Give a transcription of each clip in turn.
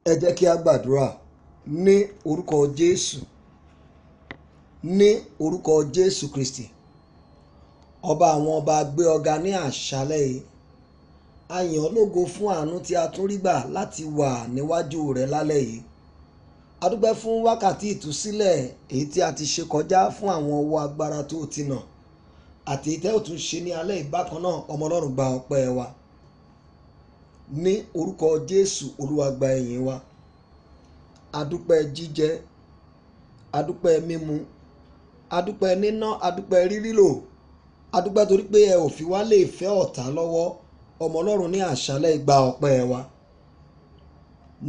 Ẹ jẹ́ kí a gbàdúrà ní orúkọ Jésù, ní orúkọ Jésù Kristi. Ọba àwọn ọba, gbé ọ̀gá ní àṣálẹ́ yìí. A yìn ọ́ lógo fún àánú tí a tún rí gbà láti wà níwájú rẹ lálẹ́ yìí. A dúpẹ́ fún wákàtí ìtúsílẹ̀ èyí tí a ti ṣe kọjá, fún àwọn ọwọ́ agbára tó ti nà àti ìtẹ́ òtún ṣe ní alẹ́ ìbákan náà. Ọmọ Ọlọ́run, gba ọpẹ́ wa. Ní orúkọ Jésù, Olúwa gba ìyìn wa. Adúpẹ́ jíjẹ, adúpẹ́ mímu, adúpẹ́ níná, adúpẹ́ rírí lò, adúpẹ́ torí pé ẹ ò fi wá lé ìfẹ́ ọ̀tá lọ́wọ́. Ọmọ Ọlọ́run, ní àṣálẹ́ gba ọpẹ́ wa.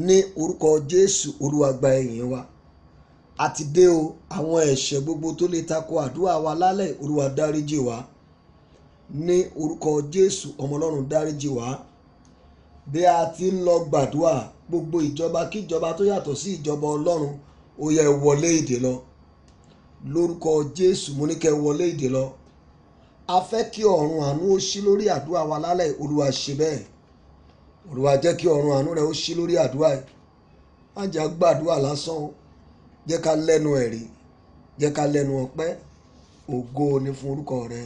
Ní orúkọ Jésù, Olúwa gba ìyìn wa. A ti dé o, àwọn ẹ̀ṣẹ̀ gbogbo tó lè tako àdúrà wa lálẹ́, Olúwa dáríjì wá. Ní orúkọ Jésù, ọmọ Ọlọ́run dáríjì wá. Bí a ti ń lọ gbàdúrà, gbogbo ìjọba kíjọba tó yàtọ̀ sí ìjọba Ọlọ́run, ó yẹ wọlé ìdè lọ. Lórúkọ Jésù, mo ní kẹ́ wọlé ìdè lọ. A fẹ́ kí ọ̀run àánú ó ṣí lórí àdúrà wa lálẹ́, Olúwa ṣe bẹ́ẹ̀. Olúwa jẹ́ kí ọ̀run àánú rẹ̀ ó ṣí lórí àdúrà yìí. Má jẹ́ gbàdúrà lásán o. Jẹ́ ká lẹ́nu ẹ̀rí, jẹ́ ká lẹ́nu ọpẹ́. Ògo ni fún orúkọ rẹ.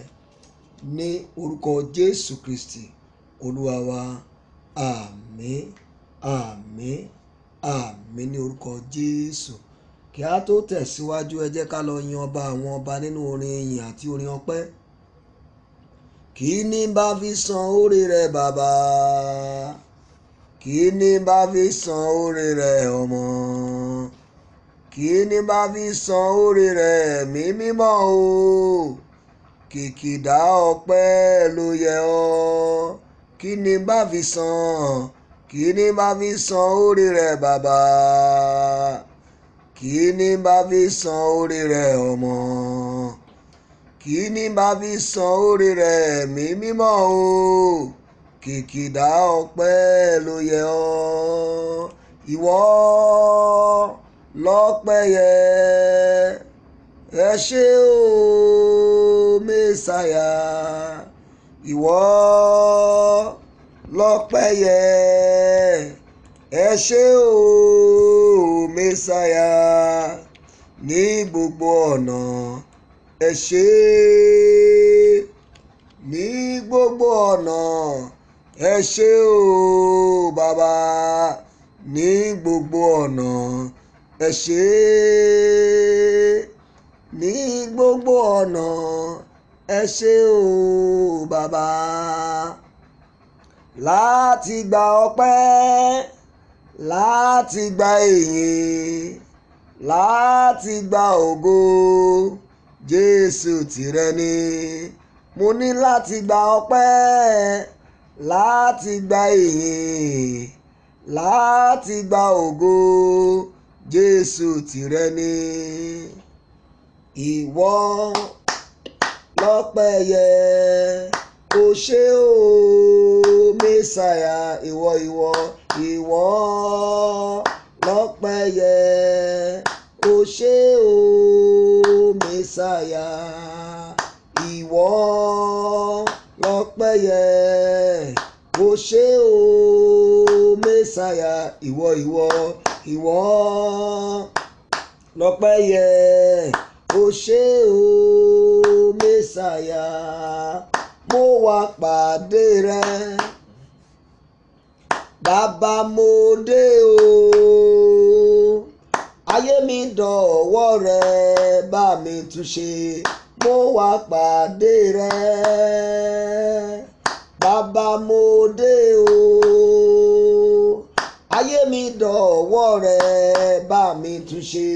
Ní orúkọ Jésù Kristi, Olúwa wa. Àmín, àmín, àmín ní orúkọ Jésù. Kí a tó tẹ̀síwájú, ẹ jẹ́ ká lọ yin ọba àwọn ọba nínú orin ìyìn àti orin ọpẹ́. Kí ni bá fi san oore rẹ bàbá? Kí ni bá fi san oore rẹ ọmọ? Kí ni bá fi san oore rẹ ẹ̀mí mímọ́ o? Kìkìdá ọpẹ́ ló yẹ ọ́. Kí ni bá fi san? Kí ni bá fi san oore rẹ bàbá? Kí ni bá fi san oore rẹ ọmọ? Kí ni bá fi san oore rẹ ẹ̀mí mímọ́ o? Kìkìdá ọpẹ́ ló yẹ ọ́. Ìwọ lọ́pẹ́ yẹ. Ẹ ṣé o Mèsáyà. Ìwọ lọ́pẹ́ yẹ. Ẹ ṣé o Mèsáyà. Ní gbogbo ọ̀nà ẹ ṣé. Ní gbogbo ọ̀nà ẹ ṣé o bàbá. Ní gbogbo ọ̀nà ẹ ṣé. Ní gbogbo ọ̀nà ẹ ṣé o bàbá. Láti gba ọpẹ́, láti gba ìyìn, láti gba ògo, Jésù tìrẹ ni. Mo ní láti gba ọpẹ́, láti gba ìyìn, láti gba ògo, Jésù tìrẹ ni. Ìwọ lọ́pẹ́ yẹ. O ṣé o Mèsáyà. Ìwọ lọ́pẹ́ yẹ. O ṣé o Mèsáyà. Ìwọ lọ́pẹ́ yẹ. O ṣé o Mèsáyà. Ìwọ lọ́pẹ́ yẹ. O ṣé o Mèsáyà. Mo wá pàdé rẹ bàbá, mo dé o. Ayé mi dọ̀wọ́ rẹ, bá mi tún ṣe. Mo wá pàdé rẹ bàbá, mo dé o. Ayé mi dọ̀wọ́ rẹ, bá mi tún ṣe.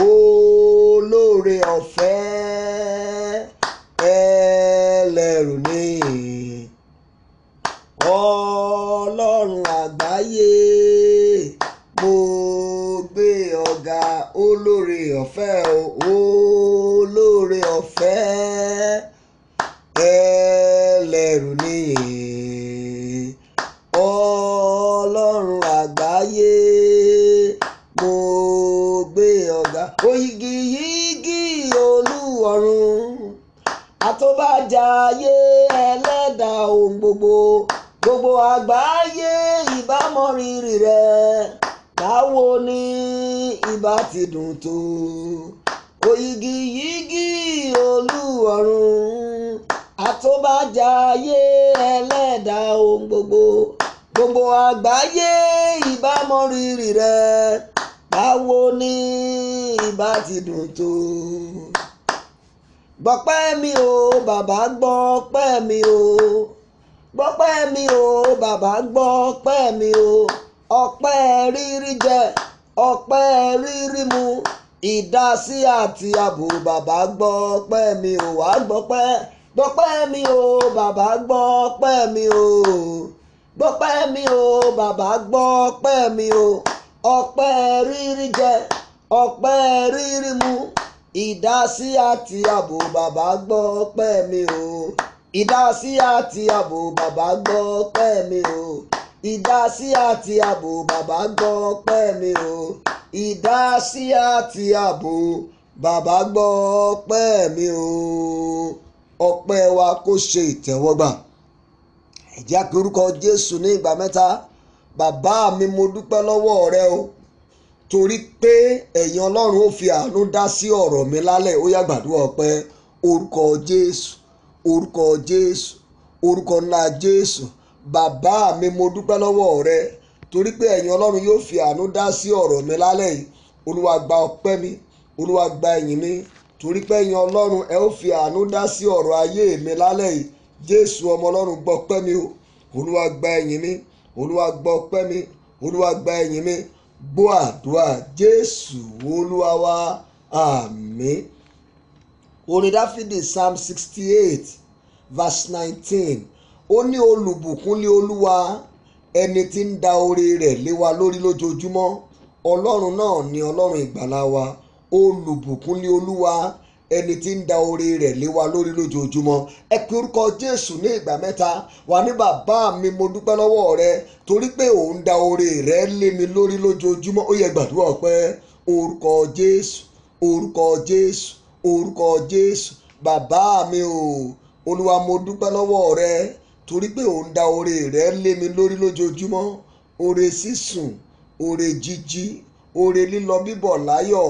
Olóore ọ̀fẹ́ ẹlẹ́rù ni. Ọlọ́run àgbáyé, mo gbé ọ̀gá. Olóore ọ̀fẹ́ o, olóore ọ̀fẹ́ ẹlẹ́rù ni. Ọlọ́run àgbáyé, mo gbé ọ̀gá. Oyigiyigi Olúọ̀run, àtọ́bàjáyé ẹlẹ́dà ohun gbogbo. Gbogbo àgbáyé ìbámọ̀ rírì rẹ̀. báwo ni ìbá ti dùn tó òyìgìyìgì Olúọ̀run àtọ́bàjáyé ẹlẹ́dà ohun gbogbo àgbáyé ìbá mọ rírì rẹ. Báwo ni ìbá ti dùn tó. Gbọ́pẹ́ mi o bàbá, gbọ́pẹ́ mi o, gbọ́pẹ́ mi o bàbá, gbọ́pẹ́ mi o. Ọpẹ́ rírí jẹ, ọpẹ́ rírí mu, ìdásí àti ààbò bàbá, gbọ́pẹ́ mi o. Wá gbọ́pẹ́ mi o bàbá, gbọ́pẹ́ mi o, gbọ́pẹ́ mi o bàbá, gbọ́pẹ́ mi o. Ọpẹ́ rírí jẹ, ọpẹ́ rírí mu, ìdásí àti ààbò bàbá, gbọ́pẹ́ mi o. Ìdásí àti ààbò bàbá, gbọ́pẹ́ mi o. Ìdásí àti ààbò bàbá, gbọ́pẹ́ mi o. Ìdásí àti ààbò bàbá, gbọ́pẹ́ mi o. Ọpẹ́ wa kó ṣe ìtẹ́wọ́gbà. Ẹ jẹ́ kí orúkọ Jésù ní ìgbà mẹ́ta. Bàbá mi, mo dúpẹ́ lọ́wọ́ rẹ o, torí pé ẹ̀yin Ọlọ́run ó fi àánú dá sí ọ̀rọ̀ mi lálẹ́. Ó yá gbàdúrà ọpẹ́. Orúkọ Jésù, orúkọ Jésù, orúkọ ńlá Jésù. Bàbá mi, mo dúpẹ́ lọ́wọ́ rẹ, torí pé ẹ̀yin Ọlọ́run yóò fi àánú dá sí ọ̀rọ̀ mi lálẹ́ yìí. Olúwa gba ọpẹ́ mi, Olúwa gba ẹ̀yìn mi, torí pé ẹ̀yin Ọlọ́run ẹ ó fi àánú dá sí ọ̀rọ̀ ayé mi lálẹ́ yìí. Jésù ọmọ Ọlọ́run, gbọ́ ọpẹ́ mi o. Olúwa gba ẹ̀yìn mi, Olúwa gbọ́ ọpẹ́ mi, Olúwa gba ẹ̀yìn mi. Gbọ́ àdúrà Jésù Olúwa wa, àmín. Orin Dáfídì Psalm 68 verse 19. Ó ní olùbùkún lé Olúwa ẹni tí ń da oore rẹ̀ lé wa lórí lójoojúmọ́. Ọlọ́run náà ni Ọlọ́run ìgbàlà wa. Olùbùkún lé Olúwa ẹni tí ń da oore rẹ̀ lé wa lórí lójoojúmọ́. Ẹ pe orúkọ Jésù ní ìgbà mẹ́ta. Wà ní bàbá mi, mo dúpẹ́ lọ́wọ́ rẹ, torí pé ò ń da oore rẹ lé mi lórí lójoojúmọ́. Ó yẹ gbàdúrà ọpẹ́. Orúkọ Jésù, orúkọ Jésù, orúkọ Jésù. Bàbá mi o, Olúwa, mo dúpẹ́ lọ́wọ́ rẹ, torí pé ò ń da oore rẹ lé mi lórí lójoojúmọ́. Oore sísùn, oore jíjí, oore lílọ bíbọ̀ láyọ̀.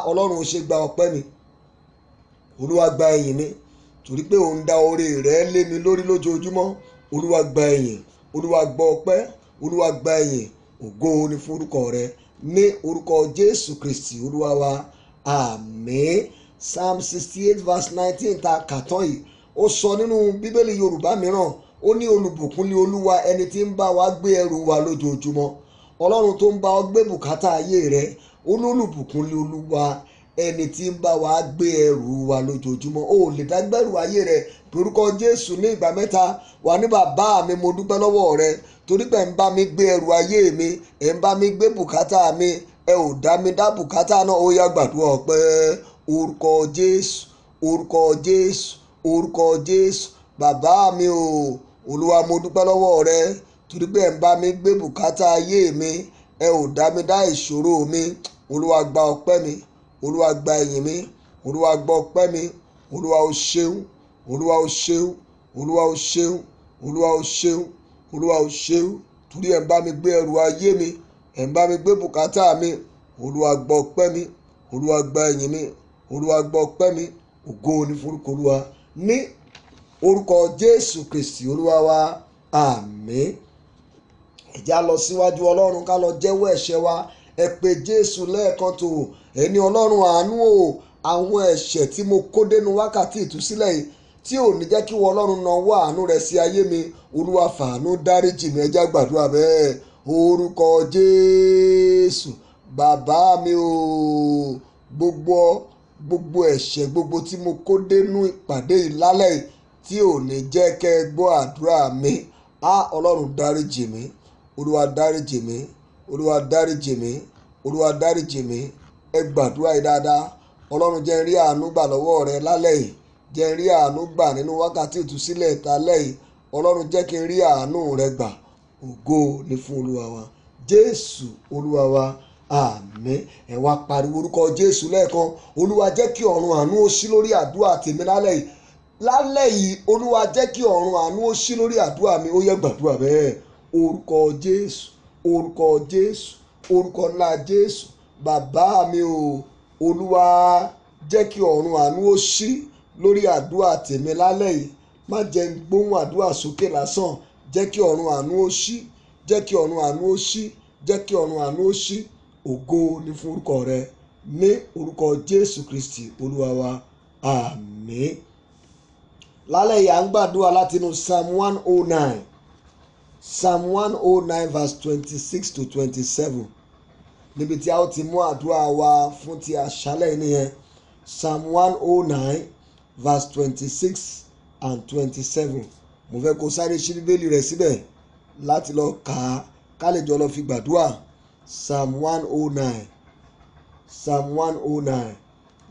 Ọlọ́run, ó ṣe gba ọpẹ́ mi. Olúwa gba ẹ̀yìn mi, torí pé ò ń da oore rẹ lé mi lórí lójoojúmọ́. Olúwa gba ẹ̀yìn, Olúwa gba ọpẹ́, Olúwa gba ẹ̀yìn. Ògo ni fún orúkọ rẹ, ní orúkọ Jésù Kristi Olúwa wa, àmín. Psalm 68 verse 19 ta kàtán yìí, ó sọ nínú Bíbélì Yorùbá mìíràn, ó ní olùbùkún ni Olúwa ẹni tí ń bá wa gbé ẹrù wa lójoojúmọ́. Ọlọ́run tó ń bá ọ gbé bùkátà ayé rẹ, ó ní olùbùkún ni Olúwa ẹni tí ń bá wa gbé ẹrù wa lójoojúmọ́. O lè dágbẹ́rù ayé rẹ. Orúkọ Jésù ní ìgbà mẹ́ta. Wà ní bàbá mi, mo dúpẹ́ lọ́wọ́ rẹ, torí pé ń bá mi gbé ẹrù ayé mi, ẹ̀ ń bá mi gbé bùkátà mi, ẹ ò dá mi dá bùkátà náà. Ó yá gbàdúrà ọpẹ́. Orúkọ Jésù, orúkọ Jésù, orúkọ Jésù. Bàbá mi o, Olúwa, mo dúpẹ́ lọ́wọ́ rẹ, torí pé ẹ̀ ń bá mi gbé bùkátà ayé mi, ẹ ò dá mi dá ìṣòro mi. Olúwa gba ọpẹ́ mi, Olúwa gba ẹ̀yìn mi, Olúwa gbọ́ ọpẹ́ mi. Olúwa ó ṣeun, Olúwa ó ṣeun, Olúwa ó ṣeun, Olúwa ó ṣeun, Olúwa ó ṣeun, torí ẹ̀ ń bá mi gbé ẹrù ayé mi, ẹ̀ ń bá mi gbé bùkátà mi. Olúwa gbọ́ ọpẹ́ mi, Olúwa gba ẹ̀yìn mi, Olúwa gbọ́ ọpẹ́ mi. Ògo ni fún orúkọ Olúwa, ní orúkọ Jésù Kristi Olúwa wa, àmín. Ẹ jẹ́ á lọ síwájú Ọlọ́run ká lọ jẹ́wọ́ ẹ̀ṣẹ̀ wa. Ẹ pe Jésù lẹ́ẹ̀kan tó. Ẹni Ọlọ́run àánú o, àwọn ẹ̀ṣẹ̀ tí mo kó dénú wákàtí ìtúsílẹ̀ yìí tí ò ní jẹ́ kí wọ́n Ọlọ́run nawọ́ àánú rẹ̀ sí ayé mi, Olúwa fàánú dáríjì mi. Ẹ jẹ́ á gbàdúrà bẹ́ẹ̀. Orúkọ Jésù. Bàbá mi o, gbogbo ẹ̀ṣẹ̀ gbogbo tí mo kó dénú ìpàdé yìí lálẹ́ yìí tí ò ní jẹ́ kẹ́ ẹ gbọ́ àdúrà mi, Ọlọ́run dáríjì mi, Olúwa dáríjì mi, Olúwa dáríjì mi, Olúwa dáríjì mi. Ẹ gbàdúrà yìí dáadáa. Ọlọ́run, jẹ́ n rí àánú gbà lọ́wọ́ rẹ lálẹ́ yìí. Jẹ́ n rí àánú gbà nínú wákàtí ìtúsílẹ̀ ìtàlẹ́ yìí. Ọlọ́run, jẹ́ kí n rí àánú rẹ gbà. Ògo ni fún Olúwa wa, Jésù Olúwa wa, àmín. Ẹ wá pariwo orúkọ Jésù lẹ́ẹ̀kan. Olúwa, jẹ́ kí ọ̀run àánú ó ṣí lórí àdúrà tèmi lálẹ́ yìí. Lálẹ́ yìí, Olúwa, jẹ́ kí ọ̀run àánú ó ṣí lórí àdúrà mi. Ó yẹ gbàdúrà bẹ́ẹ̀. Orúkọ Jésù, orúkọ Jésù, orúkọ ńlá Jésù. Bàbá mi o, Olúwa jẹ́ kí ọ̀run àánú ó ṣí lórí àdúrà tèmi lálẹ́ yìí. Má jẹ́ n gbóhùn àdúrà sókè lásán. Jẹ́ kí ọ̀run àánú ó ṣí, jẹ́ kí ọ̀run àánú ó ṣí, jẹ́ kí ọ̀run àánú ó ṣí. Ògo ni fún orúkọ rẹ ní orúkọ Jésù Kristi Olúwa wa. Àmín. Lálẹ́ yìí à ń gbàdúrà látinú Psalm 109. Psalm 109 verse 26 to 27. Níbi tí a ó ti mú àdúrà wa fún ti àṣálẹ́ nìyẹn. Psalm 109 verse 26 and 27. Mo fẹ́ kó sáré ṣí bíbélì rẹ̀ síbẹ̀ láti lọ kà á ká lè jọ lọ fi gbàdúrà. Psalm 109. Psalm 109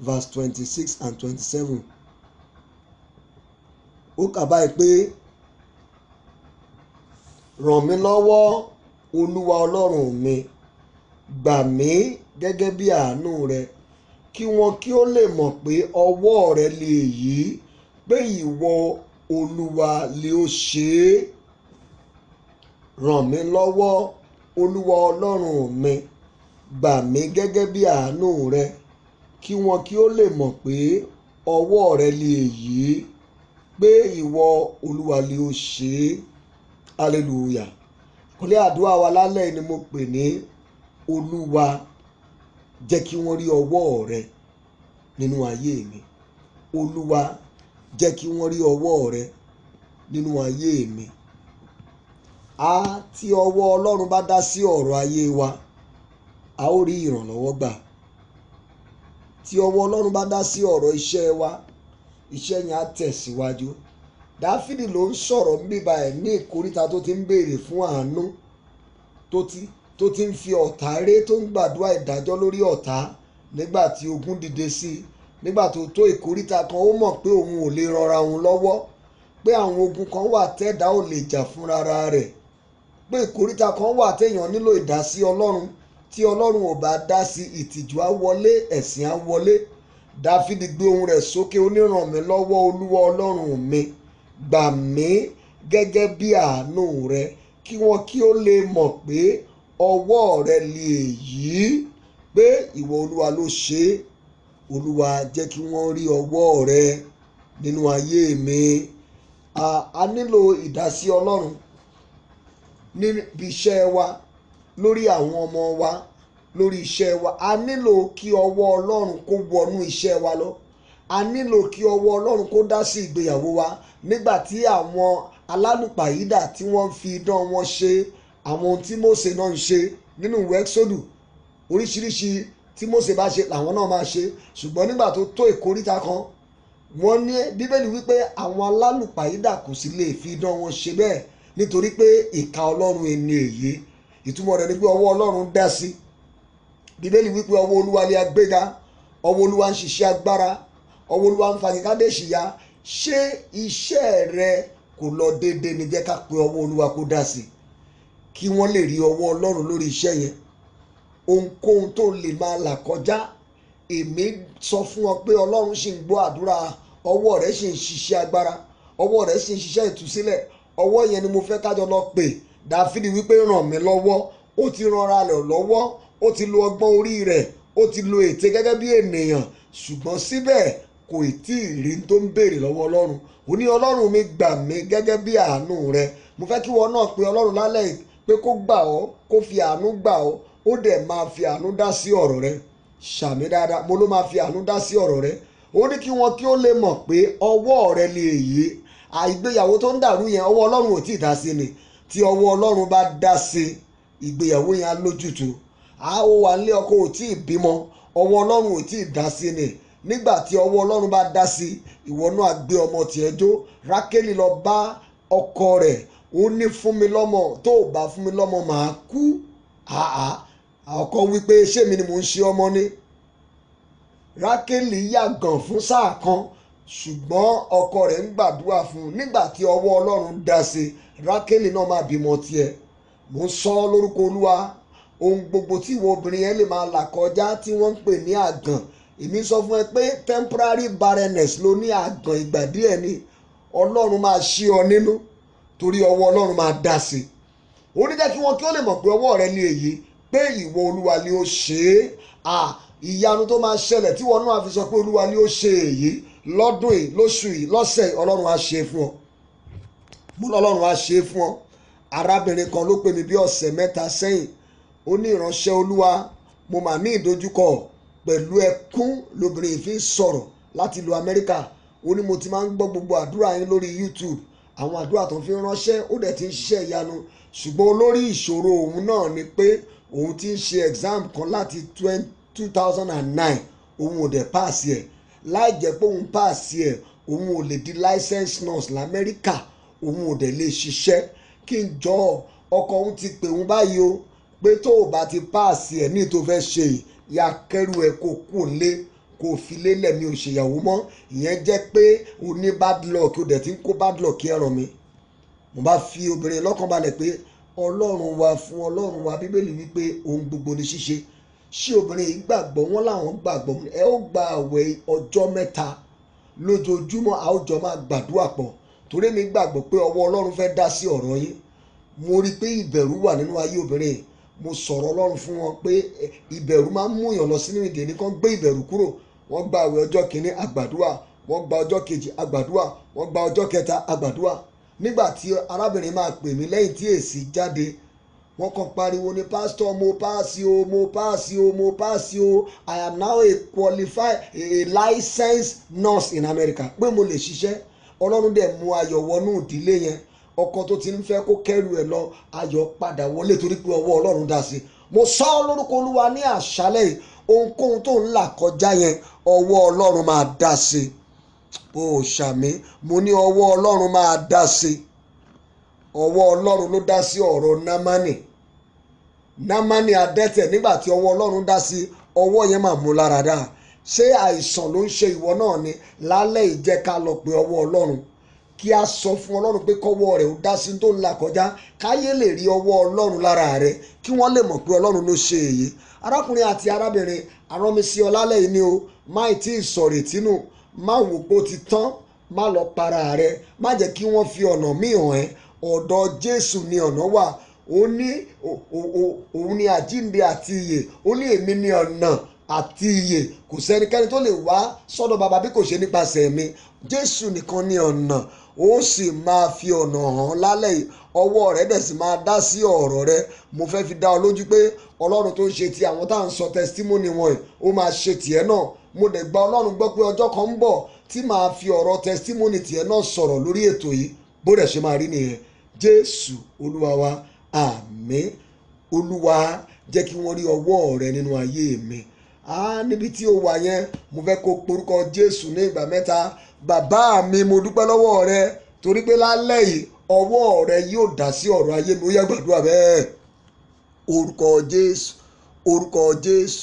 verse 26 and 27. Ó kà báyìí pé, ràn mí lọ́wọ́ Olúwa Ọlọ́run mi, gbà mí gẹ́gẹ́ bí àánú rẹ, kí wọn kí ó lè mọ̀ pé ọwọ́ rẹ lè yí, pé ìwọ Olúwa lè ó ṣe é. Ràn mí lọ́wọ́ Olúwa Ọlọ́run mi, gbà mí gẹ́gẹ́ bí àánú rẹ, kí wọn kí ó lè mọ̀ pé ọwọ́ rẹ lè yí, pé ìwọ Olúwa lè ó ṣe é. Hallelujah. Àkọlé àdúrà wa lálẹ́ ni mo pè ní Olúwa jẹ́ kí wọ́n rí ọwọ́ rẹ nínú ayé mi. Olúwa jẹ́ kí wọ́n rí ọwọ́ rẹ nínú ayé mi. Tí ọwọ́ Ọlọ́run bá dá sí ọ̀rọ̀ ayé wa, a ó rí ìrànlọ́wọ́ gbà. Tí ọwọ́ Ọlọ́run bá dá sí ọ̀rọ̀ iṣẹ́ wa, iṣẹ́ yẹn á tẹ̀síwájú. Dáfídì ló ń sọ̀rọ̀ bíbá ẹ̀ ní ìkóríta tó ti ń béèrè fún àánú, tó ti ń fi ọ̀tá ré, tó ń gbàdúrà ìdájọ́ lórí ọ̀tá nígbà tí ogun dìde sí i. Nígbà tó tó ìkóríta kan, ó mọ̀ pé òun ò lè ranra òun lọ́wọ́, pé àwọn ogun kan wà tẹ́dá ò lè jà fúnra rẹ̀, pé ìkóríta kan wà téèyàn nílò ìdásí Ọlọ́run. Tí Ọlọ́run ò bá dá sí, ìtìjú á wọlé, ẹ̀sìn á wọlé. Dáfídì gbé ohùn rẹ̀ sókè, ó ní, ràn mí lọ́wọ́ Olúwa Ọlọ́run mi, gbà mí gẹ́gẹ́ bí àánú rẹ, kí wọn kí ó lè mọ̀ pé ọwọ́ rẹ lè yí, pé ìwọ Olúwa ló ṣe é. Olúwa jẹ́ kí wọ́n rí ọwọ́ rẹ nínú ayé mi. A nílò ìdásí Ọlọ́run níbi iṣẹ́ wa, lórí àwọn ọmọ wa, lórí iṣẹ́ wa. A nílò kí ọwọ́ Ọlọ́run kó wọnú iṣẹ́ wa lọ. A nílò kí ọwọ́ Ọlọ́run kó dá sí ìgbéyàwó wa. Nígbà tí àwọn alálùpàídà tí wọ́n fi idán wọn ṣe àwọn ohun tí Mósè náà ń ṣe nínú ìwé Ẹ́kísódù, oríṣiríṣi tí Mósè bá ṣe làwọn náà máa ṣe. Ṣùgbọ́n nígbà tó tó ìkóríta kan, wọ́n ní Bíbélì wípé àwọn alálùpàídà kò sì lè fi idán wọn ṣe bẹ́ẹ̀, nítorí pé ìka Ọlọ́run ẹni èyí. Ìtumọ̀ rẹ̀ ni pé ọwọ́ Ọlọ́run dá sí. Bíbélì wípé ọwọ́ Olúwa lé agbéga, ọwọ́ Olúwa ń ṣiṣẹ́ agbára, ọwọ́ Olúwa ń fagi kádèṣì ya. Ṣé iṣẹ́ rẹ kò lọ déédéé ni? Jẹ́ ká pe ọwọ́ Olúwa kó dá sí, kí wọ́n lè rí ọwọ́ Ọlọ́run lórí iṣẹ́ yẹn. Ohunkóhun tó lè máa là kọjá, èmi sọ fún ọ pé Ọlọ́run ṣì ń gbọ́ àdúrà, ọwọ́ rẹ̀ ṣì ń ṣiṣẹ́ agbára, ọwọ́ rẹ̀ ṣì ń ṣiṣẹ́ ìtúsílẹ̀. Ọwọ́ yẹn ni mo fẹ́ kájọ lọ pè. Dáfídì wípé, ràn mí lọ́wọ́. Ó ti ranra rẹ̀ lọ́wọ́, ó ti lo ọgbọ́n orí rẹ̀, ó ti lo ète gẹ́gẹ́ bí ènìyàn, ṣùgbọ́n síbẹ̀ kò tí ì rí tó ń béèrè lọ́wọ́ Ọlọ́run. Ó ní, Ọlọ́run mi, gbà mí gẹ́gẹ́ bí àánú rẹ. Mo fẹ́ kí wọn náà pe Ọlọ́run lálẹ́ yìí pé kó gbà ọ́, kó fi àánú gbà ọ́. Ó dẹ̀ máa fi àánú dá sí ọ̀rọ̀ rẹ. Ṣàmì dáadáa, mo ló máa fi àánú dá sí ọ̀rọ̀ rẹ. Ó ní kí wọn kí ó lè mọ̀ pé ọwọ́ rẹ lè yí. Ìgbéyàwó tó ń dàrú yẹn, ọwọ́ Ọlọ́run ò tí ì dá sí ni. Tí ọwọ́ Ọlọ́run bá dá sí, ìgbéyàwó yẹn á lójútùú. Ó wà nílé ọkọ, ò tí ì bímọ, ọwọ́ Ọlọ́run ò tí ì dá sí ni. Nígbà tí ọwọ́ Ọlọ́run bá dá sí, ìwọ náà gbé ọmọ tiẹ̀ jó. Rákélì lọ bá ọkọ rẹ̀, ó ní, fún mi lọ́mọ, tó o bá fún mi lọ́mọ màá kú. Ọkọ wípé, ṣé mi ni mò ń ṣe ọmọ ni? Rákélì yàgàn fún sáà kan, ṣùgbọ́n ọkọ rẹ̀ ń gbàdúrà fún un. Nígbà tí ọwọ́ Ọlọ́run dá sí, Rákélì náà máa bímọ tiẹ̀. Mo ń sọ lórúkọ Olúwa, ohun gbogbo tí ìwọ obìnrin yẹn lè máa là kọjá tí wọ́n ń pè ní àgàn, èmi sọ fún ẹ pé temporary barrenness ló ní, àgàn ìgbà díẹ̀ ni. Ọlọ́run máa ṣí ọ nínú, torí ọwọ́ Ọlọ́run máa dá sí. Ó ní, jẹ́ kí wọn kí ó lè mọ̀ pé ọwọ́ rẹ ní èyí, pé ìwọ Olúwa ni ó ṣe é. Ìyanu tó máa ṣẹlẹ̀ tí wọn náà fi sọ pé Olúwa ni ó ṣe èyí lọ́dún yìí, lóṣù yìí, lọ́sẹ̀ yìí, Ọlọ́run á ṣe fún ọ. Mo lọ́lọ́run á ṣe fún ọ. Arábìnrin kan ló pè mí bí ọ̀sẹ̀ mẹ́ta sẹ́yìn. Ó ní ìránṣẹ́ Olúwa, mo mà ní ìdojúkọ pẹ̀lú ẹkún lóbìnrin yìí fi ń sọ̀rọ̀ láti ìlú Amẹ́ríkà. Ó ní mo ti máa ń gbọ́ gbogbo àdúrà yín lórí YouTube, àwọn àdúrà tó fi ń ránṣẹ́, ó dẹ̀ ti ń ṣiṣẹ́ ìyanu. Ṣùgbọ́n olórí ìṣòro òun náà ni pé òun ti ń ṣe exam kan láti 2009, òun ò dẹ̀ páàsì ẹ̀. Láì jẹ́ pé òun páàsì ẹ̀, òun ò lè di licensed nurse l'Amẹ́ríkà, òun ò dẹ̀ lè ṣiṣẹ́. Kí n jọ ọkọ òun ti pè òun báyìí o pé tó o bá ti páàsì ẹ̀ ní tó fẹ́ ṣe yìí, ya kẹ́rù ẹ̀ kó kú lé, kó fi lélẹ̀, mi ò ṣèyàwó mọ́. Ìyẹn jẹ́ pé o ní bad luck, o dẹ̀ ti ń kó bad luck kí ẹ̀ràn mi. Mo bá fi obìnrin lọ́kàn balẹ̀ pé Ọlọ́run wa, fún Ọlọ́run wa, Bíbélì wípé ohun gbogbo ni ṣíṣe. Ṣé obìnrin yìí gbàgbọ́? Wọ́n láwọn gbàgbọ́. Ẹ ó gba àwẹ̀ ọjọ́ 3 lójoojúmọ́, a ó jọ máa gbàdúrà pọ̀. Torí mi gbàgbọ́ pé ọwọ́ Ọlọ́run fẹ́ dá sí ọ̀rọ̀ yín. Mo rí i pé ìbẹ̀rù wà nínú ayé obìnrin yìí. Mo sọ̀rọ̀ Ọlọ́run fún wọn pé ìbẹ̀rù máa ń mú èèyàn lọ sínú ìdè, nìkan gbé ìbẹ̀rù kúrò. Wọ́n gba àwẹ̀ ọjọ́ 1 àgbàdúrà, wọ́n gba ọjọ́ 2 àgbàdúrà, wọ́n gba ọjọ́ 3 àgbàdúrà. Nígbà tí arábìnrin máa pè mí lẹ́yìn tí èsì jáde, wọ́n kàn pariwo ní pásítọ̀, mo páàsì o, mo páàsì o, mo páàsì o. I am now a qualified, a licensed nurse in America, pé mo lè ṣiṣẹ́. Ọlọ́run dẹ̀ mú ayọ̀ wọnú ìdílé yẹn. Ọkọ tó ti ń fẹ́ kó kẹ́rù ẹ̀ lọ, ayọ̀ padà wọlé torí pé ọwọ́ Ọlọ́run dá sí. Mo sọ lórúkọ Olúwa ní àṣálẹ́ yìí, ohunkóhun tó ń là kọjá yẹn, ọwọ́ Ọlọ́run máa dá sí. Ó ṣàmì, mo ní ọwọ́ Ọlọ́run máa dá sí. Ọwọ́ Ọlọ́run ló dá sí ọ̀rọ̀ Námánì adẹ́tẹ̀. Nígbà tí ọwọ́ Ọlọ́run dá sí, ọwọ́ yẹn máa mú lára dá. Ṣé àìsàn ló ń ṣe ìwọ náà ni? Lálẹ́ yìí jẹ́ ká lọ pe ọwọ́ Ọlọ́run, kí a sọ fún Ọlọ́run pé kọ́wọ́ rẹ̀ ó dá sí tó ń là kọjá, káyé lè rí ọwọ́ Ọlọ́run lára rẹ̀, kí wọ́n lè mọ̀ pé Ọlọ́run ló ṣe èyí. Arákùnrin àti arábìnrin, arán mi sí ọ lálẹ́ yìí ni o. Má tí ì sọ̀rọ̀ ìtínú, má wò pé ó ti tán, má lọ para rẹ̀, má jẹ́ kí wọ́n fi ọ̀nà míì hàn ẹ́. Ọ̀dọ̀ Jésù ni ọ̀nà wà. Ó ní òun ni àjíǹde àti ìyè. Ó ní èmi ni ọ̀nà àti ìyè. Kò sẹ́nikẹ́ni tó lè wá sọ́dọ̀ bàbá bí kò ṣe nípasẹ̀ mi. Jésù nìkan ni ọ̀nà. Ó sì máa fi ọ̀nà hàn lálẹ́ yìí. Ọwọ́ rẹ̀ dẹ̀ sì máa dá sí ọ̀rọ̀ rẹ̀. Mo fẹ́ fi dá ọ lójú pé Ọlọ́run tó ń ṣe ti àwọn tá à ń sọ testimony wọn yìí, ó máa ṣe tiẹ̀ náà. Mo dẹ̀ gba Ọlọ́run gbọ́ pé ọjọ́ kan ń bọ̀ tí màá fi ọ̀rọ̀ testimony tiẹ̀ náà sọ̀rọ̀ lórí ètò yìí. Bó dẹ̀ ṣe máa rí nìyẹn. Jésù Olúwa wa, àmín. Olúwa jẹ́ kí wọ́n rí ọwọ́ rẹ nínú ayé mi. Níbi tí o wà yẹn, mo fẹ́ kó porúkọ Jésù ní ìgbà 3. Bàbá mi, mo dúpẹ́ lọ́wọ́ rẹ torí pé lálẹ́ yìí ọwọ́ rẹ yóò dá sí ọ̀rọ̀ ayé mi. Ó yá gbàdúrà bẹ́ẹ̀. Orúkọ Jésù, orúkọ Jésù,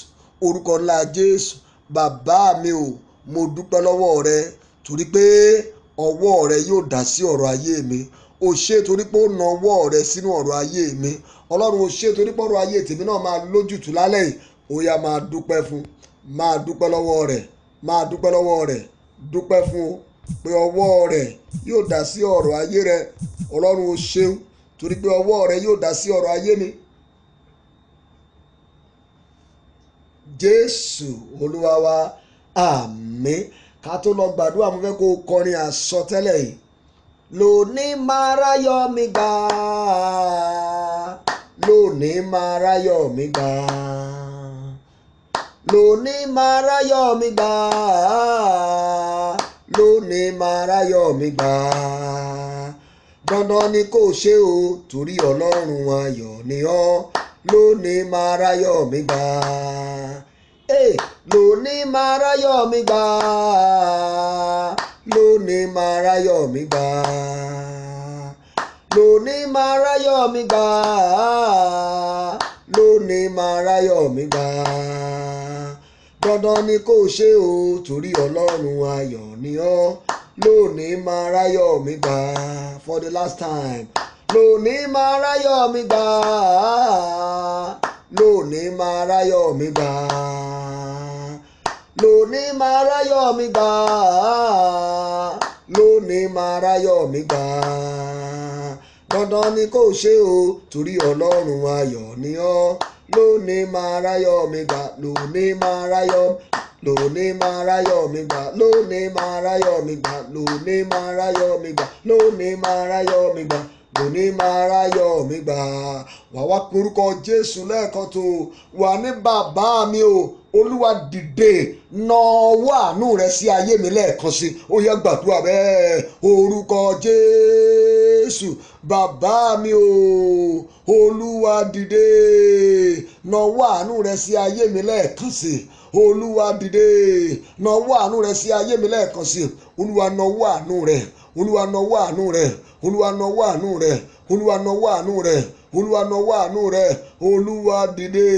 orúkọ ńlá Jésù. Bàbá mi o, mo dúpẹ́ lọ́wọ́ rẹ torí pé ọwọ́ rẹ yóò dá sí ọ̀rọ̀ ayé mi. O ṣé torí pé ó na ọwọ́ rẹ sínú ọ̀rọ̀ ayé mi. Ọlọ́run, o ṣé torí pé ọ̀rọ̀ ayé tèmi náà máa lójútùú lálẹ́ yìí. Ó yá máa dúpẹ́ fún, máa dúpẹ́ lọ́wọ́ rẹ̀, máa dúpẹ́ lọ́wọ́ rẹ̀. Dúpẹ́ fún pé ọwọ́ rẹ̀ yóò dá sí ọ̀rọ̀ ayé rẹ. Ọlọ́run, o ṣeun torí pé ọwọ́ rẹ yóò dá sí ọ̀rọ̀ ayé mi. Jésù Olúwa wa, àmín. Ká tó lọ gbàdúrà, mo fẹ́ kó o kọrin àsọtẹ́lẹ̀ yìí. Lónìí máa ráyọ̀ mi gbà, lónìí máa ráyọ̀ mi gbà, lónìí máa ráyọ̀ mi gbà, lónìí máa ráyọ̀ mi gbà. Dandan ni kò ṣe o torí Ọlọ́run ayọ̀ ni ọ́. Lónìí máa ráyọ̀ mi gbà, lónìí máa ráyọ̀ mi gbà, lónìí máa ráyọ̀ mi gbà, lónìí máa ráyọ̀ mi gbà, lónìí máa ráyọ̀ mi gbà. Dandan ni kò ṣe o torí Ọlọ́run ayọ̀ ni ọ́. Lónìí máa ráyọ̀ mi gbà. For the last time. Lónìí máa ráyọ̀ mi gbà, lónìí máa ráyọ̀ mi gbà, lónìí máa ráyọ̀ mi gbà, lónìí máa ráyọ̀ mi gbà. Dandan ni kò ṣe o torí Ọlọ́run ayọ̀ ni ọ́. lónìí máa ráyọ̀ mi gbà, lónìí máa ráyọ̀, lónìí máa ráyọ̀ mi gbà, lónìí máa ráyọ̀ mi gbà, lónìí máa ráyọ̀ mi gbà, lónìí máa ráyọ̀ mi gbà, lónìí máa ráyọ̀ mi gbà. Wà wá pe orúkọ Jésù lẹ́ẹ̀kan tó wà ní bàbá mi o, Olúwa dìde na ọwọ́ àánú rẹ sí ayé mi lẹ́ẹ̀kan sí. Ó yẹ gbàdúrà bẹ́ẹ̀, orúkọ Jésù. Bàbá mi o, Olúwa dìde na ọwọ́ àánú rẹ sí ayé mi lẹ́ẹ̀kan sí. Olúwa dìde na ọwọ́ àánú rẹ sí ayé mi lẹ́ẹ̀kan sí. Olúwa na ọwọ́ àánú rẹ, Olúwa na ọwọ́ àánú rẹ, Olúwa na ọwọ́ àánú rẹ, Olúwa na ọwọ́ àánú rẹ, Olúwa na ọwọ́ àánú rẹ. Olúwa dìde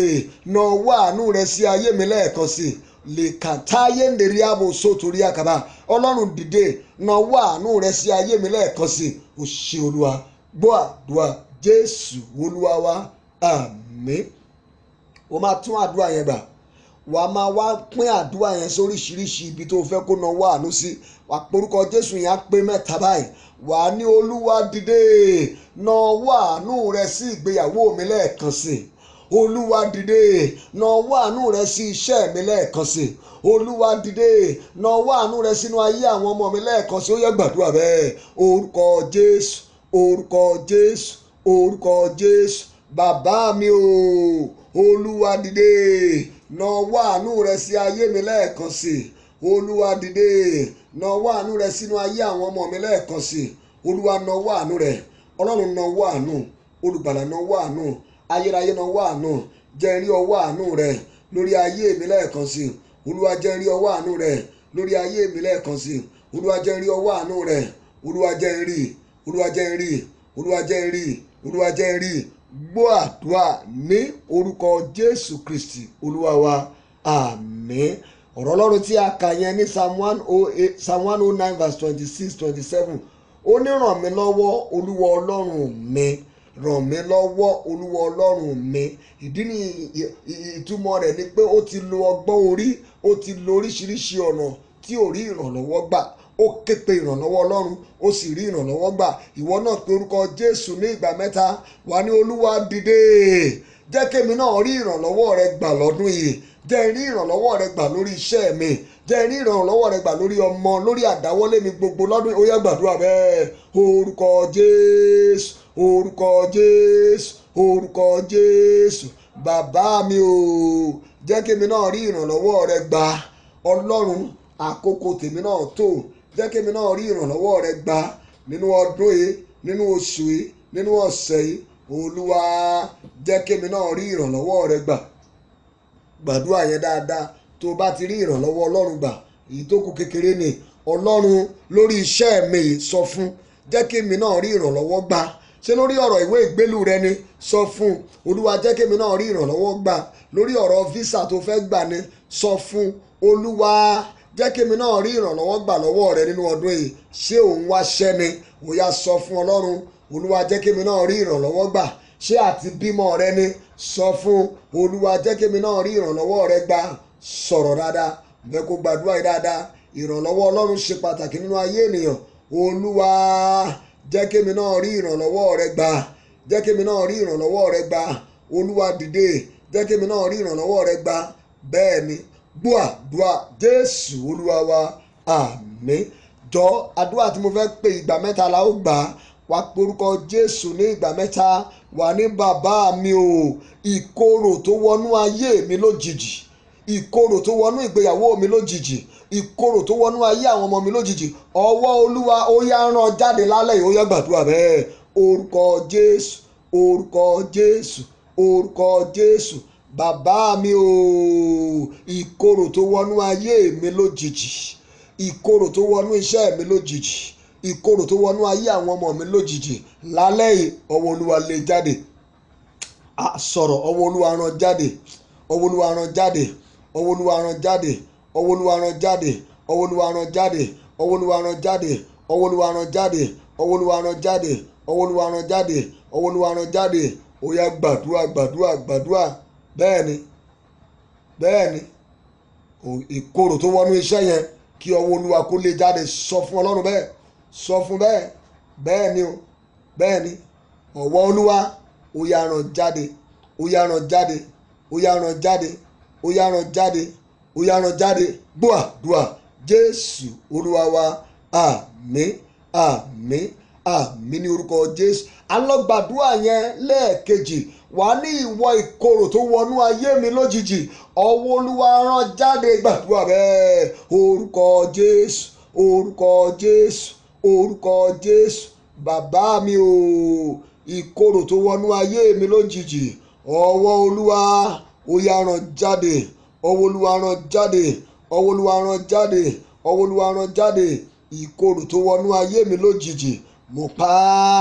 na ọwọ́ àánú rẹ sí ayé mi lẹ́ẹ̀kan sí. Lè kàtáyé ndèrí ààbò sótórí àkàbà. Ọlọ́run dìde na ọwọ́ àánú rẹ sí ayé mi lẹ́ẹ̀kan sí. Ó ṣé Olúwa, gbọ́ àdúrà Jésù Olúwa wa, àmín. O máa tún àdúrà yẹn gbà, wà á máa wá pín àdúrà yẹn sóríṣiríṣi ibi tó fẹ́ kó na ọwọ́ àánú sí. Wà á porúkọ Jésù yẹn á pé mẹ́ta báyìí. Wà á ní Olúwa dìde na ọwọ́ àánú rẹ sí ìgbéyàwó mi lẹ́ẹ̀kan sí. Olúwa dìde na ọwọ́ àánú rẹ sí iṣẹ́ mi lẹ́ẹ̀kan sí. Olúwa dìde na ọwọ́ àánú rẹ sínú ayé àwọn ọmọ mi lẹ́ẹ̀kan sí. Ó yẹ gbàdúrà bẹ́ẹ̀, orúkọ Jésù, orúkọ Jésù, orúkọ Jésù. Bàbá mi o, Olúwa dìde na ọwọ́ àánú rẹ sí ayé mi lẹ́ẹ̀kan sí. Olúwa dìde na ọwọ́ àánú rẹ sínú ayé àwọn ọmọ mi lẹ́ẹ̀kan sí. Olúwa na ọwọ́ àánú rẹ, Ọlọ́run na ọwọ́ àánú, Olùgbàlà na ọwọ́ àánú, ayérayé na ọwọ́ àánú. Jẹ́ n rí ọwọ́ àánú rẹ lórí ayé mi lẹ́ẹ̀kan sí. Olúwa jẹ́ n rí ọwọ́ àánú rẹ lórí ayé mi lẹ́ẹ̀kan sí. Olúwa jẹ́ n rí ọwọ́ àánú rẹ, Olúwa jẹ́ n rí, Olúwa jẹ́ n rí, Olúwa jẹ́ n rí, Olúwa jẹ́ n rí. Gbọ́ àdúrà ní orúkọ Jésù Kristi Olúwa wa, àmín. Ọ̀rọ̀ Ọlọ́run tí a kà yẹn ní Psalm 109 verse 26-27. Ó ní ràn mí lọ́wọ́ Olúwa Ọlọ́run mi, ràn mí lọ́wọ́ Olúwa Ọlọ́run mi. Ìdí ni ìtumọ̀ rẹ̀ ni pé ó ti lo ọgbọ́n orí, ó ti lo oríṣiríṣi ọ̀nà tí ò rí ìrànlọ́wọ́ gbà. Ó ké pe ìrànlọ́wọ́ Ọlọ́run, ó sì rí ìrànlọ́wọ́ gbà. Ìwọ náà pe orúkọ Jésù ní ìgbà mẹ́ta. Wà ní Olúwa dìde, jẹ́ kémi náà rí ìrànlọ́wọ́ rẹ gbà lọ́dún yìí. Jẹ́ n rí ìrànlọ́wọ́ rẹ gbà lórí iṣẹ́ mi. Jẹ́ n rí ìrànlọ́wọ́ rẹ gbà lórí ọmọ, lórí àdáwọ́lé mi gbogbo lọ́dún yìí. Ó yá gbàdúrà bẹ́ẹ̀, orúkọ Jésù, orúkọ Jésù, orúkọ Jésù. Bàbá mi o, jẹ́ kémi náà rí ìrànlọ́wọ́ rẹ gbà. Ọlọ́run, àkókò tèmi náà tó. Jẹ́ kémi náà rí ìrànlọ́wọ́ rẹ gbà nínú ọdún yìí, nínú oṣù yìí, nínú ọ̀sẹ̀ yìí. Olúwa, jẹ́ kémi náà rí ìrànlọ́wọ́ rẹ gbà. Gbàdúrà yẹn dáadáa. Tó bá ti rí ìrànlọ́wọ́ Ọlọ́run gbà, èyí tó kù kékeré ni. Ọlọ́run, lórí iṣẹ́ mi yìí sọ fún, jẹ́ kémi náà rí ìrànlọ́wọ́ gbà. Ṣé lórí ọ̀rọ̀ ìwé ìgbélú rẹ ni? Sọ fún, Olúwa jẹ́ kémi náà rí ìrànlọ́wọ́ gbà. Lórí ọ̀rọ̀ visa tó fẹ́ gbà ni, sọ fún, Olúwa jẹ́ kémi náà rí ìrànlọ́wọ́ gbà lọ́wọ́ rẹ nínú ọdún yìí. Ṣé òun wáṣẹ́ ni? Ó yá sọ fún Ọlọ́run, Olúwa jẹ́ kémi náà rí ìrànlọ́wọ́ gbà. Ṣé àti bímọ rẹ ni? Sọ fún, Olúwa jẹ́ kémi náà rí ìrànlọ́wọ́ rẹ gbà. Sọ̀rọ̀ dáadáa, bẹ́ẹ̀ kó gbàdúrà yìí dáadáa. Ìrànlọ́wọ́ Ọlọ́run ṣe pàtàkì nínú ayé ènìyàn. Olúwa jẹ́ kémi náà rí ìrànlọ́wọ́ rẹ gbà. Jẹ́ kémi náà rí ìrànlọ́wọ́ rẹ gbà. Olúwa dìde, jẹ́ kémi náà rí ìrànlọ́wọ́ rẹ gbà. Bẹ́ẹ̀ ni, gbọ́ àdúrà Jésù Olúwa wa, àmín. Jọ àdúrà tí mo fẹ́ pè ìgbà mẹ́ta la ó gbà. Wà á porúkọ Jésù ní ìgbà mẹ́ta. Wà ní bàbá mi o, ìkorò tó wọnú ayé mi lójijì, ìkorò tó wọnú ìgbéyàwó mi lójijì, ìkorò tó wọnú ayé àwọn ọmọ mi lójijì. Ọwọ́ Olúwa ó yá rán jáde lálẹ́ yìí. Ó yá gbàdúrà bẹ́ẹ̀, orúkọ Jésù, orúkọ Jésù, orúkọ Jésù. Bàbá mi o, ìkorò tó wọnú ayé mi lójijì, ìkorò tó wọnú iṣẹ́ mi lójijì, ìkorò tó wọnú ayé àwọn ọmọ mi lójijì. Lálẹ́ yìí ọwọ́ Olúwa lé jáde. Sọ̀rọ̀, ọwọ́ Olúwa rán jáde, ọwọ́ Olúwa rán jáde, ọwọ́ Olúwa rán jáde, ọwọ́ Olúwa rán jáde, ọwọ́ Olúwa rán jáde, ọwọ́ Olúwa rán jáde, ọwọ́ Olúwa rán jáde, ọwọ́ Olúwa rán jáde, ọwọ́ Olúwa rán jáde, ọwọ́ Olúwa rán jáde. Ó yá gbàdúrà, gbàdúrà, gbàdúrà. Bẹ́ẹ̀ni, bẹ́ẹ̀ni, ìkorò tó wọnú iṣẹ́ yẹn kí ọwọ́ Olúwa kó lé jáde. Sọ fún Ọlọ́run bẹ́ẹ̀, sọ fún bẹ́ẹ̀. Bẹ́ẹ̀ni o, bẹ́ẹ̀ni, ọwọ́ Olúwa ó yá rán jáde, ó yá rán jáde, ó yá rán jáde, ó yá rán jáde, ó yá rán jáde. Gbọ́ àdúrà Jésù Olúwa wa. Àmín, àmín, àmín ní orúkọ Jésù. Alọ́gbàdúrà yẹn lẹ́ẹ̀kejì. Wà ní ìwọ ìkorò tó wọnú ayé mi lójijì, ọwọ́ Olúwa rán jáde. Gbàdúrà bẹ́ẹ̀. Orúkọ Jésù, orúkọ Jésù, orúkọ Jésù. Bàbá mi o, ìkorò tó wọnú ayé mi lójijì, ọwọ́ Olúwa ó yá rán jáde, ọwọ́ Olúwa rán jáde, ọwọ́ Olúwa rán jáde, ọwọ́ Olúwa rán jáde. Ìkorò tó wọnú ayé mi lójijì, mo pa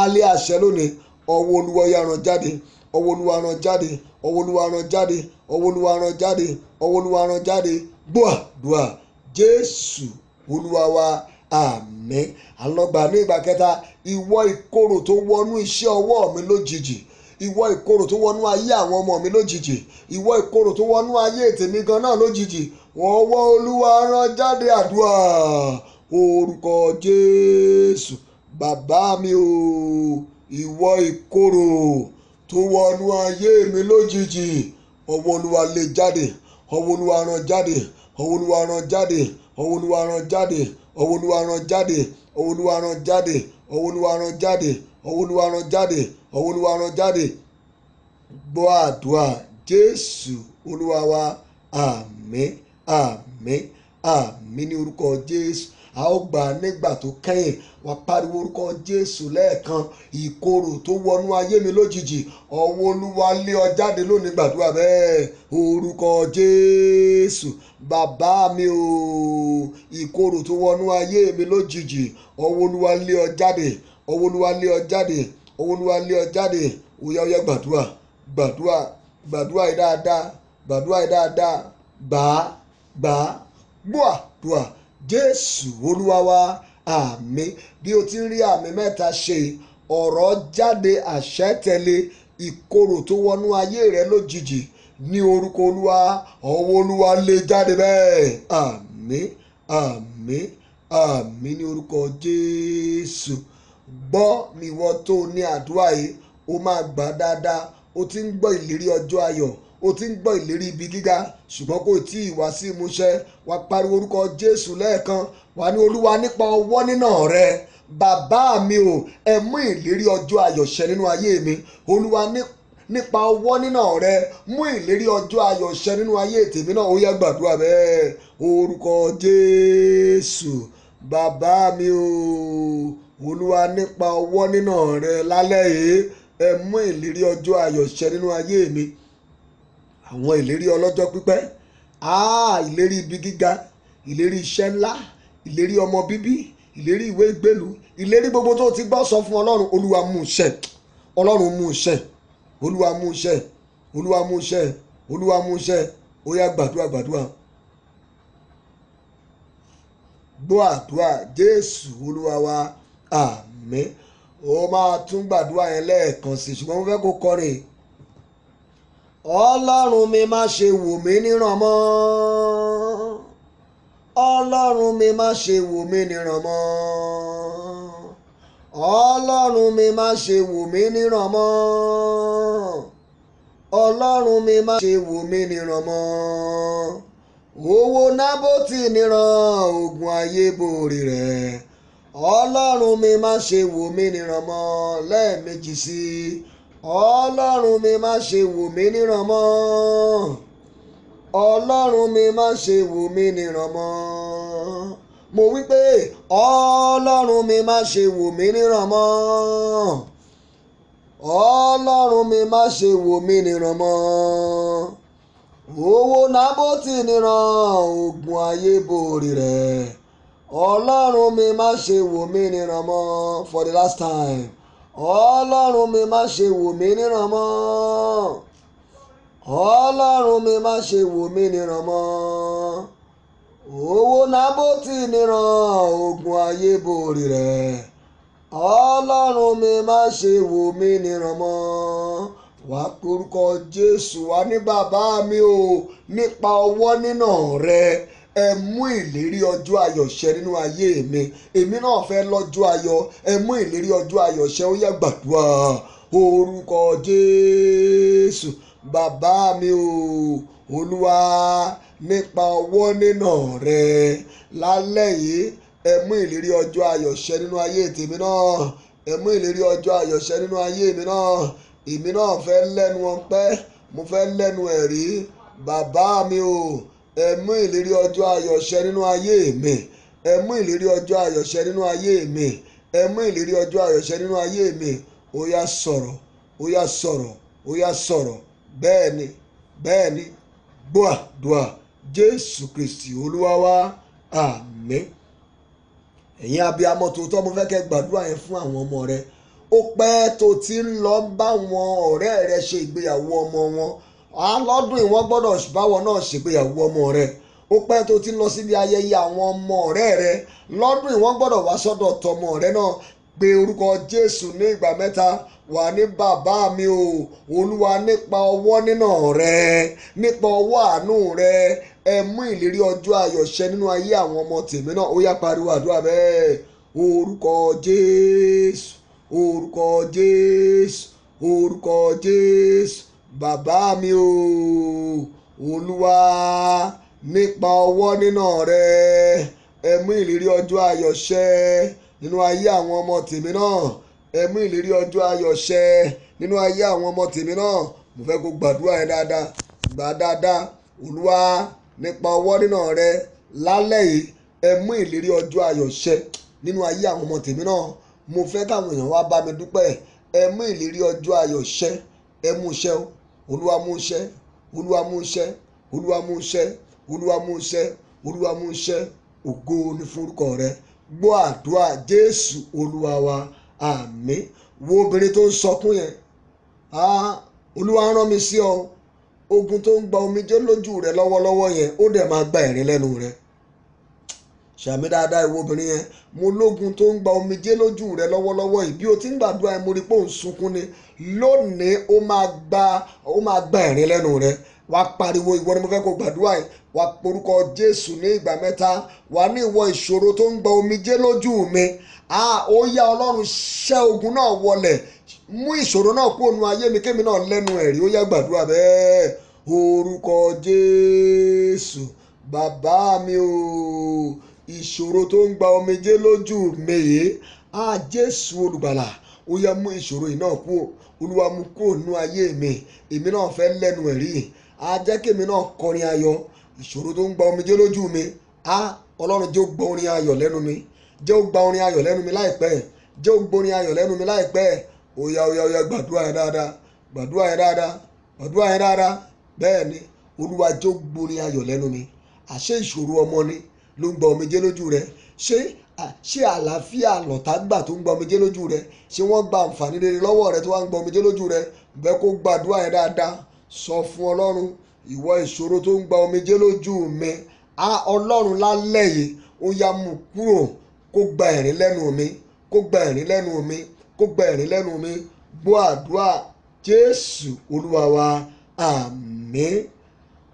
á lé àṣẹ lónìí. Ọwọ́ Olúwa yá rán jáde, ọwọ́ Olúwa rán jáde, ọwọ́ Olúwa rán jáde, ọwọ́ Olúwa rán jáde, ọwọ́ Olúwa rán jáde. Gbọ́ àdúrà Jésù Olúwa wa. Àmín. Àlọ́gbà ní ìgbà kẹta. Ìwọ ìkorò tó wọnú iṣẹ́ ọwọ́ mi lójijì, ìwọ ìkorò tó wọnú ayé àwọn ọmọ mi lójijì, ìwọ ìkorò tó wọnú ayé tèmi gan náà lójijì, ọwọ́ Olúwa rán jáde. Àdúrà orúkọ Jésù. Bàbá mi o, ìwọ ìkorò tó wọnú ayé mi lójijì, ọwọ́ Olúwa lé jáde, ọwọ́ Olúwa rán jáde, ọwọ́ Olúwa rán jáde, ọwọ́ Olúwa rán jáde, ọwọ́ Olúwa rán jáde, ọwọ́ Olúwa rán jáde, ọwọ́ Olúwa rán jáde, ọwọ́ Olúwa rán jáde, ọwọ́ Olúwa rán jáde. Gbọ́ àdúrà Jésù Olúwa wa. Àmín, àmín, àmín ní orúkọ Jésù. A ó gbà nígbà tó kẹ́yìn. Wà pariwo orúkọ Jésù lẹ́ẹ̀kan. Ìkorò tó wọnú ayé mi lójijì, ọwọ́ Olúwa lé ọ jáde lónìí. Gbàdúrà bẹ́ẹ̀. Orúkọ Jésù. Bàbá mi o, ìkorò tó wọnú ayé mi lójijì, ọwọ́ Olúwa lé ọ jáde, ọwọ́ Olúwa lé ọ jáde, ọwọ́ Olúwa lé ọ jáde. Ó yá ó yá gbàdúrà, gbàdúrà, gbàdúrà yìí dáadáa, gbàdúrà yìí dáadáa. Gbà. Gbọ́ àdúrà Jésù Olúwa wa. Àmín. Bí o ti ń rí àmì mẹ́ta ṣe, ọ̀rọ̀ jáde, àṣẹ tẹ̀lé. Ìkorò tó wọnú ayé rẹ lójijì, ní orúkọ Olúwa, ọwọ́ Olúwa lé jáde bẹ́ẹ̀. Àmín, àmín, àmín ní orúkọ Jésù. Gbọ́ mi ìwọ tó ní àdúrà yìí, o máa gbà dáadáa. O ti ń gbọ́ ìlérí ọjọ́ ayọ̀, o ti ń gbọ́ ìlérí ibi gíga, ṣùgbọ́n kò tí ì wá sí ìmúṣẹ. Wá pariwo orúkọ Jésù lẹ́ẹ̀kan. Wà ní Olúwa nípa ọwọ́ nínà rẹ, bàbá mi o, ẹ mú ìlérí ọjọ́ ayọ̀ ṣẹ nínú ayé mi. Olúwa nípa ọwọ́ nínà rẹ, mú ìlérí ọjọ́ ayọ̀ ṣẹ nínú ayé tèmi náà. Ó yá gbàdúrà bẹ́ẹ̀. Orúkọ Jésù. Bàbá mi o, Olúwa nípa ọwọ́ nínà rẹ lálẹ́ yìí, ẹ mú ìlérí ọjọ́ ayọ̀ ṣẹ nínú ayé mi. Àwọn ìlérí ọlọ́jọ́ pípẹ́, ìlérí ibi gíga, ìlérí iṣẹ́ ńlá, ìlérí ọmọ bíbí, ìlérí ìwé ìgbélú, ìlérí gbogbo tó ti gbọ́ sọ fún Ọlọ́run. Olúwa mú ṣẹ, Ọlọ́run mú ṣẹ, Olúwa mú ṣẹ, Olúwa mú ṣẹ, Olúwa mú ṣẹ. Ó yá gbàdúrà, gbàdúrà. Gbọ́ àdúrà Jésù Olúwa wa. Àmín. Ó máa tún gbàdúrà yẹn lẹ́ẹ̀kan sí, ṣùgbọ́n mo fẹ́ kó kọrin. Ọlọ́run mi má ṣe wò mí níran mọ́, Ọlọ́run mi má ṣe wò mí níran mọ́, Ọlọ́run mi má ṣe wò mí níran mọ́, Ọlọ́run mi má ṣe wò mí níran mọ́. Owó Nábótì níran, ogun ayé borí rẹ̀. Ọlọ́run mi má ṣe wò mí níran mọ́. Lẹ́ẹ̀mejì sí i. Ọlọ́run mi má ṣe wò mí níran mọ́, Ọlọ́run mi má ṣe wò mí níran mọ́. Mo wí pé Ọlọ́run mi má ṣe wò mí níran mọ́, Ọlọ́run mi má ṣe wò mí níran mọ́. Owó Nábótì níran, ogun ayé borí rẹ̀. Ọlọ́run mi má ṣe wò mí níran mọ́. For the last time. Ọlọ́run mi má ṣe wò mí níran mọ́, Ọlọ́run mi má ṣe wò mí níran mọ́. Owó Nábótì níran, ogun ayé borí rẹ̀. Ọlọ́run mi má ṣe wò mí níran mọ́. Wá orúkọ Jésù. Wá ní bàbá mi o, nípa ọwọ́ nínà rẹ, ẹ mú ìlérí ọjọ́ ayọ̀ ṣẹ nínú ayé mi. Èmi náà fẹ́ lọ́jọ́ ayọ̀. Ẹ mú ìlérí ọjọ́ ayọ̀ ṣẹ. Ó yá gbàdúrà. Orúkọ Jésù. bàbá mi o olúwa nípa ọwọ́ nínà rẹ lálẹ́ yìí ẹ mú ìlérí ọjọ́ ayọ̀ ṣẹ nínú ayé tèmi náà, ẹ mú ìlérí ọjọ́ ayọ̀ ṣẹ nínú ayé mi náà. Èmi náà fẹ́ lẹ́nu ọpẹ́, mo fẹ́ lẹ́nu ẹ̀rí. Bàbá mi o ẹ mú ìlérí ọjọ́ ayọ̀ ṣẹ nínú ayé mi, ẹ mú ìlérí ọjọ́ ayọ̀ ṣẹ nínú ayé mi, ẹ mú ìlérí ọjọ́ ayọ̀ ṣẹ nínú ayé mi. Ó yá sọ̀rọ̀, ó yá sọ̀rọ̀, ó yá sọ̀rọ̀. Bẹ́ẹ̀ ni, bẹ́ẹ̀ ni, gbọ́ àdúrà Jésù Kristi Olúwa wa, àmín. Ẹ̀yin abiyamọ tòótọ́, mo fẹ́ kẹ́ gbàdúrà yẹn fún àwọn ọmọ rẹ. Ó pẹ́ tó ti ń lọ bá wọn ọ̀rẹ́ rẹ ṣe ìgbéyàwó ọmọ wọn. Lọ́dún yìí wọ́n gbọ́dọ̀ báwọn náà ṣègbéyàwó ọmọ rẹ. Ó pẹ́ tó ti ń lọ síbi ayẹyẹ àwọn ọmọ ọ̀rẹ́ rẹ. Lọ́dún yìí wọ́n gbọ́dọ̀ wá sọ́dọ̀ tọmọ rẹ náà. Pe orúkọ Jésù ní ìgbà mẹ́ta. Wà ní bàbá mi o olúwa nípa ọwọ́ nínà rẹ, nípa ọwọ́ àánú rẹ, ẹ mú ìlérí ọjọ́ ayọ̀ ṣẹ nínú ayé àwọn ọmọ tèmi náà. Ó yá pariwo àdúrà bẹ́ẹ̀. Orúkọ Jésù, orúkọ Jésù, orúkọ Jésù. Bàbá mi o olúwa nípa ọwọ́ nínà rẹ, ẹ mú ìlérí ọjọ́ ayọ̀ ṣẹ nínú ayé àwọn ọmọ tèmi náà. Ẹ mú ìlérí ọjọ́ ayọ̀ ṣẹ nínú ayé àwọn ọmọ tèmi náà. Mo fẹ́ kó gbàdúrà yẹn dáadáa, gbà dáadáa. Olúwa nípa ọwọ́ nínà rẹ lálẹ́ yìí ẹ mú ìlérí ọjọ́ ayọ̀ ṣẹ nínú ayé àwọn ọmọ tèmi náà. Mo fẹ́ káwọn èèyàn wá bá mi dúpẹ́. Ẹ mú ìlérí ọjọ́ ayọ̀ ṣẹ, ẹ mú ṣẹ o. Olúwa mú ṣẹ, olúwa mú ṣẹ, olúwa mú ṣẹ, olúwa mú ṣẹ, olúwa mú ṣẹ. Ògo ni fún orúkọ rẹ. Gbọ́ àdúrà Jésù Olúwa wa, àmín. Wo obìnrin tó ń sọkún yẹn, olúwa rán mi sí ọ. Ogun tó ń gba omijé lójú rẹ lọ́wọ́lọ́wọ́ yẹn ó dẹ̀ máa gba ẹ̀rín lẹ́nu rẹ. Ṣàmì dáadáa ìwọ obìnrin yẹn. Mo lógun tó ń gba omijé lójú rẹ lọ́wọ́lọ́wọ́ yìí. Bí o ti ń gbàdúrà yẹn mo rí pé ò ń sunkún ni. Lónìí ó máa gba ẹ̀rín lẹ́nu rẹ. Wá pariwo, ìwọ ni mo fẹ́ kó gbàdúrà yìí. Wá porúkọ Jésù ní ìgbà mẹ́ta. Wá ní ìwọ ìṣòro tó ń gba omijé lójú mi. Ó yá Ọlọ́run ṣẹ́ ogun náà wọlẹ̀. Mú ìṣòro náà kúrò nínú ayé mi kémi náà lẹ́nu ẹ̀rí. Ó yá gbàdúrà bẹ́ẹ̀. Orúkọ Jésù. Bàbá mi o ìṣòro tó ń gba omijé lójú mi yìí. Jésù olùgbàlà ó yá mú ìṣòro yìí náà kúrò. Olúwa mú kúrò nínú ayé mi. Èmi náà fẹ́ lẹ́nu ẹ̀rí. Jẹ́ kí èmi náà kọrin ayọ̀. Ìṣòro tó ń gba omijé lójú mi. Ọlọ́run jẹ́ ó gbọ́ orin ayọ̀ lẹ́nu mi. Jẹ́ ó gba orin ayọ̀ lẹ́nu mi láìpẹ́. Jẹ́ ó gbọ́ orin ayọ̀ lẹ́nu mi láìpẹ́. Ó yá gbàdúrà yẹn dáadáa. Gbàdúrà yẹn dáadáa. Gbàdúrà yẹn dáadáa. Bẹ́ẹ̀ ni Olúwa jẹ́ ó gbọ́ orin ayọ̀ lẹ́nu mi. Àṣé ìṣòro ọmọ ni ló ń gba omijé lójú rẹ. Ṣé àlàáfíà lọ̀tá gbà tó ń gba omijé lójú rẹ? Ṣé wọ́n gba àǹfààní rere lọ́wọ́ rẹ tó wá ń gba omijé lójú rẹ? Bẹ́ẹ̀ kó gbàdúrà yẹn dáadáa. Sọ fún Ọlọ́run, ìwọ ìṣòro tó ń gba omijé lójú mi. Ọlọ́run lálẹ́ yìí ó yá mú kúrò. Kó gba ẹ̀rín lẹ́nu mi, kó gba ẹ̀rín lẹ́nu mi, kó gba ẹ̀rín lẹ́nu mi. Gbọ́ àdúrà Jésù Olúwa wa, àmín.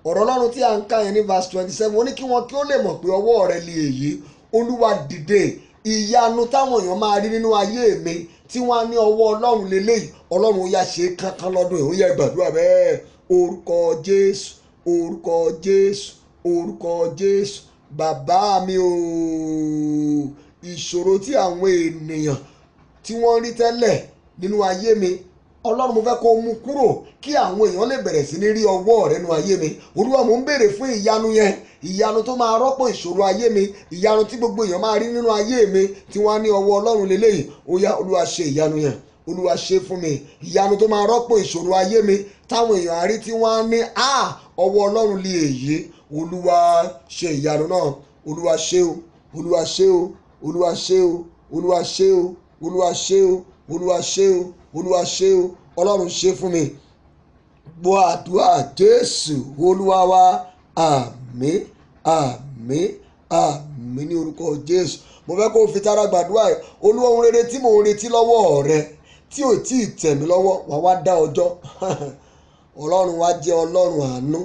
Ọ̀rọ̀ Ọlọ́run tí a ń kà yẹn ní verse 27 ó ní kí wọ́n kí ó lè mọ̀ pé ọwọ́ rẹ lè èyí. Olúwa dìde. Ìyanu táwọn èèyàn máa rí nínú ayé mi tí wọ́n á ní ọwọ́ Ọlọ́run lélẹ́yìí. Ọlọ́run ó yá ṣe kankan lọ́dún yìí. Ó yá gbàdúrà bẹ́ẹ̀. Orúkọ Jésù, orúkọ Jésù, orúkọ Jésù. Bàbá mi o ìṣòro tí àwọn ènìyàn tí wọ́n rí tẹ́lẹ̀ nínú ayé mi, Ọlọ́run mo fẹ́ kó mú kúrò kí àwọn èèyàn lè bẹ̀rẹ̀ sí ní rí ọwọ́ rẹ nínú ayé mi. Olúwa mo ń béèrè fún ìyanu yẹn. Ìyanu tó máa rọ́pò ìṣòro ayé mi. Ìyanu tí gbogbo èèyàn máa rí nínú ayé mi tí wọ́n á ní ọwọ́ Ọlọ́run lélẹ́yìí. Ó yá Olúwa ṣe ìyanu yẹn. Olúwa ṣe fún mi. Ìyanu tó máa rọ́pò ìṣòro ayé mi táwọn èèyàn á rí tí wọ́n á ní ọwọ́ Ọlọ́run lè èyí. Olúwa ṣe ìyanu náà. Olúwa ṣe o. Olúwa ṣe o. Olúwa ṣe o. Olúwa ṣe o. Olúwa ṣe o. Olúwa ṣe o. Olúwa ṣe o. Ọlọ́run ṣe fún mi. Gbọ́ àdúrà Jésù Olúwa wa, àmín, àmín, àmín ní orúkọ Jésù. Mo fẹ́ kó o fi tara gbàdúrà yìí. Olúwa ohun rere tí mò ń retí lọ́wọ́ rẹ tí ò tí ì tẹ̀ mí lọ́wọ́ wà wá dá ọjọ́. Ọlọ́run wa jẹ́ Ọlọ́run àánú.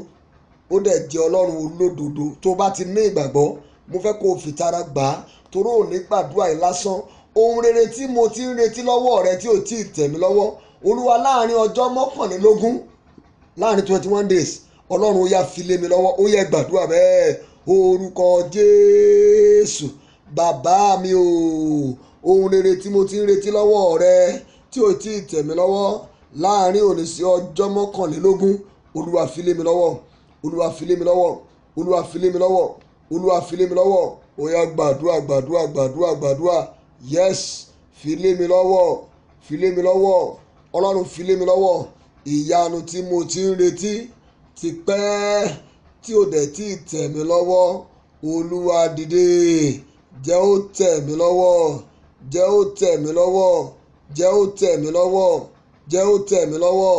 Ó dẹ̀ jẹ́ Ọlọ́run olódodo. Tó bá ti ní ìgbàgbọ́, mo fẹ́ kó o fi tara gbà á. Torí ò ní gbàdúrà yìí lásán. Ohun rere tí mo ti ń retí lọ́wọ́ rẹ tí ò tí ì tẹ̀ mí lọ́wọ́. Olúwa láàrin ọjọ́ 21 láàrin 21 days ọlọ́run ó yá fi lé mi lọ́wọ́, ó yẹ gbàdúrà bẹ́ẹ̀. Orúkọ Jésù, bàbá mi o, ohun rere tí mo ti ń retí lọ́wọ́ rẹ tí ò tí ì tẹ̀ mí lọ́wọ́ láàrin òní sí ọjọ́ 21, olúwa fi lé mi lọ́wọ́, olúwa fi lé mi lọ́wọ́, olúwa fi lé mi lọ́wọ́, olúwa fi lé mi lọ́wọ́. Ó yá gbàdúrà gbàdúrà gbàdúrà gbàdúrà. Yes, fi lé mi lọ́wọ́, fi lé mi lọ́wọ́, ọlọ́run fi lé mi lọ́wọ́. Ìyanu tí mo ti ń retí ti pẹ́ tí ò dẹ̀ tí ì tẹ̀ mí lọ́wọ́, olúwa dìde, jẹ́ ó tẹ̀ mí lọ́wọ́, jẹ́ ó tẹ̀ mí lọ́wọ́, jẹ́ ó tẹ̀ mí lọ́wọ́, jẹ́ ó tẹ̀ mí lọ́wọ́.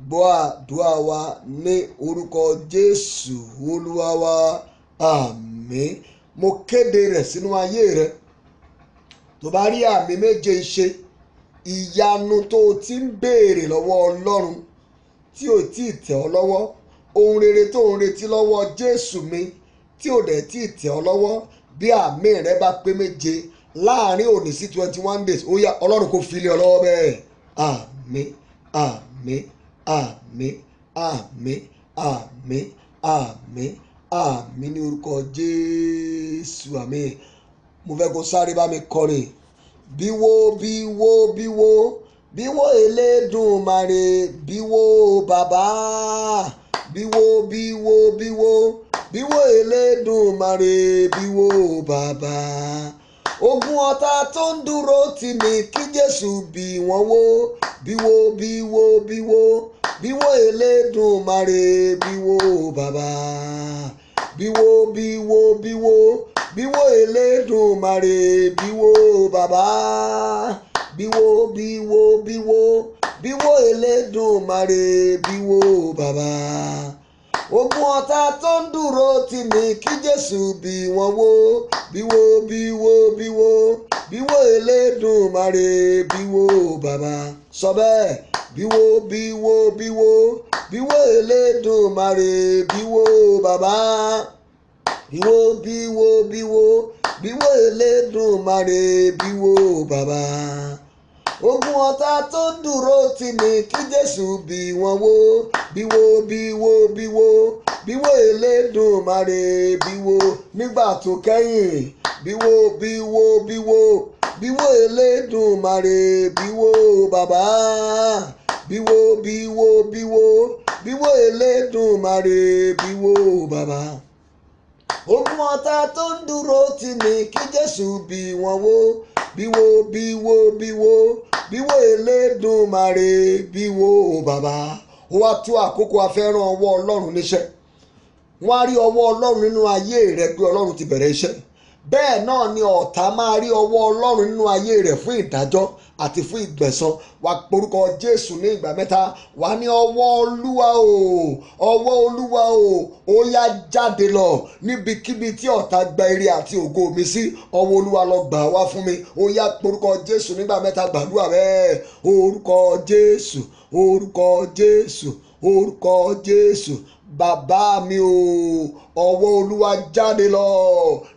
Gbọ́ àdúrà wa ní orúkọ Jésù olúwa wa, àmín. Mo kéde rẹ̀ sínú ayé rẹ. Tó bá rí àmì méje ṣe, ìyanu tó o ti ń béèrè lọ́wọ́ ọlọ́run tí ò tí ì tẹ̀ ọ́ lọ́wọ́, ohun rere tó ń retí lọ́wọ́ Jésù mi tí ò dẹ̀ tí ì tẹ̀ ọ́ lọ́wọ́, bí àmì rẹ bá pé méje láàrin òní sí 21 days, ó yá ọlọ́run kò fi lé ọ lọ́wọ́ bẹ́ẹ̀. Àmín, àmín, àmín, àmín, àmín, àmín, àmín ní orúkọ Jésù, àmín. Mo fẹ́ kó sáré bá mi kọrin. Bíwó bíwó bíwó bíwó Elédùmarè, bíwó bàbá, bíwó bíwó bíwó bíwó Elédùmarè, bíwó bàbá. Ogun ọ̀tá tó ń dúró tì mí kí Jésù bì wọ́n wó, bíwó bíwó bíwó bíwó Elédùmarè, bíwó bàbá, bíwó bíwó bíwó bíwó Elédùmarè, bíwó bàbá, bíwó bíwó bíwó bíwó Elédùmarè, bíwó bàbá. Ogun ọ̀tá tó ń dúró tì mí kí Jésù bì wọ́n wó, bíwó bíwó bíwó bíwó Elédùmarè, bíwó bàbá. Sọ bẹ́ẹ̀, bíwó bíwó bíwó bíwó Elédùmarè, bíwó bàbá, bíwó bíwó bíwó bíwó Elédùmarè, bíwó bàbá. Ogun ọ̀tá tó ń dúró tì mí kí Jésù bì wọ́n wó, bíwó bíwó bíwó bíwó Elédùmarè, bíwó. Nígbà tó kẹ́yìn, bíwó bíwó bíwó bíwó Elédùmarè, bíwó bàbá, bíwó bíwó bíwó bíwó Elédùmarè, bíwó bàbá. Ogun ọ̀tá tó ń dúró tì mí kí Jésù bì wọ́n wó, bíwó bíwó bíwó bíwó Elédùmarè, bíwó bàbá. Ó wá tó àkókò afẹ́ràn ọwọ́ ọlọ́run níṣẹ́. Wọ́n á rí ọwọ́ ọlọ́run nínú ayé rẹ pé ọlọ́run ti bẹ̀rẹ̀ iṣẹ́. Bẹ́ẹ̀ náà ni ọ̀tá máa rí ọwọ́ ọlọ́run nínú ayé rẹ̀ fún ìdájọ́ àti fún ìgbẹ̀san. Wà porúkọ Jésù ní ìgbà mẹ́ta. Wà ní ọwọ́ olúwa o, ọwọ́ olúwa o, ó yá jáde lọ níbikíbi tí ọ̀tá gba ire àti ògo mi sí. Ọwọ́ olúwa lọ gbà wá fún mi. Ó yá porúkọ Jésù nígbà mẹ́ta, gbàdúrà bẹ́ẹ̀. Orúkọ Jésù, orúkọ Jésù, orúkọ Jésù. Bàbá mi o, ọwọ́ olúwa jáde lọ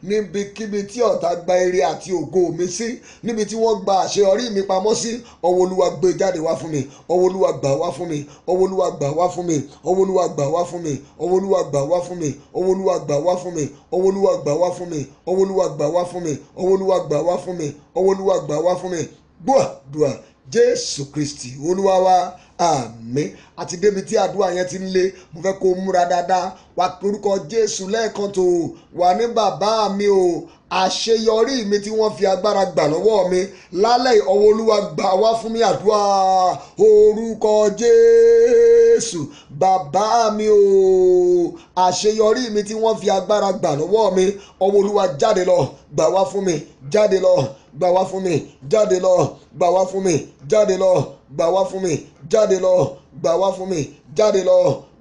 níbikíbi tí ọ̀tá gba ire àti ògo mi sí, níbi tí wọ́n gba àṣeyọrí mi pamọ́ sí. Ọwọ́ olúwa gbé jáde wá fún mi. Ọwọ́ olúwa gbà wá fún mi. Ọwọ́ olúwa gbà wá fún mi. Ọwọ́ olúwa gbà wá fún mi. Ọwọ́ olúwa gbà wá fún mi. Ọwọ́ olúwa gbà wá fún mi. Ọwọ́ olúwa gbà wá fún mi. Ọwọ́ olúwa gbà wá fún mi. Ọwọ́ olúwa gbà wá fún mi. Ọwọ́ olúwa gbà wá fún mi. Gbọ́ àdúrà Jésù Kristi olúwa wa, àmín. Àti débi tí àdúrà yẹn ti ń lé, mo fẹ́ kó múra dáadáa. Wà porúkọ Jésù lẹ́ẹ̀kan tó wà ní bàbá mi o, àṣeyọrí mi tí wọ́n fi agbára gbà lọ́wọ́ mi lálẹ́, ọwọ́ olúwa gbà wá fún mi. Àdúrà orúkọ Jésù. Bàbá mi o, àṣeyọrí mi tí wọ́n fi agbára gbà lọ́wọ́ mi, ọwọ́ olúwa jáde lọ, gbà wá fún mi, jáde lọ, gbà wá fún mi, jáde lọ, gbà wá fún mi, jáde lọ, gbà wá fún mi, jáde lọ, gbà wá fún mi, jáde lọ,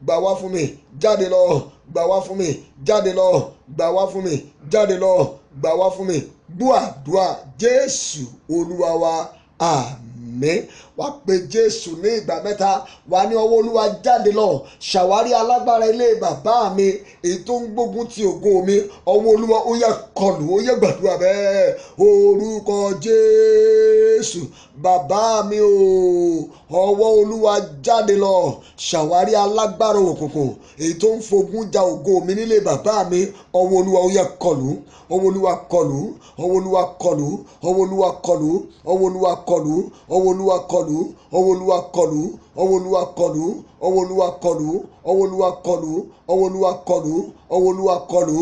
gbà wá fún mi, jáde lọ, gbà wá fún mi, jáde lọ, gbà wá fún mi, jáde lọ, gbà wá fún mi. Gbọ́ àdúrà Jésù olúwa wa, àmín. wá pe Jésù ní ìgbà mẹ́ta. Wà ní ọwọ́ Olúwa jáde lọ, ṣàwárí alágbára ilé bàbá mi èyí tó ń gbógun ti ògo mi. Ọwọ́ Olúwa ó yá kọlù, ó yá gbàdúrà bẹ́ẹ̀. Orúkọ Jésù, bàbá mi o, ọwọ́ Olúwa jáde lọ, ṣàwárí alágbára òkùnkùn èyí tó ń fogun ja ògo mi nílé bàbá mi. Ọwọ́ Olúwa ó yá kọlù, ọwọ́ Olúwa kọlù, ọwọ́ Olúwa kọlù, ọwọ́ Olúwa kọlù, ọwọ́ Olúwa kọlù, ọwọ́ Olúwa kọlù, ọwọ́ Olúwa kọlù, ọwọ́ Olúwa kọlù, ọwọ́ Olúwa kọlù, ọwọ́ Olúwa kọlù, ọwọ́ Olúwa kọlù, ọwọ́ Olúwa kọlù.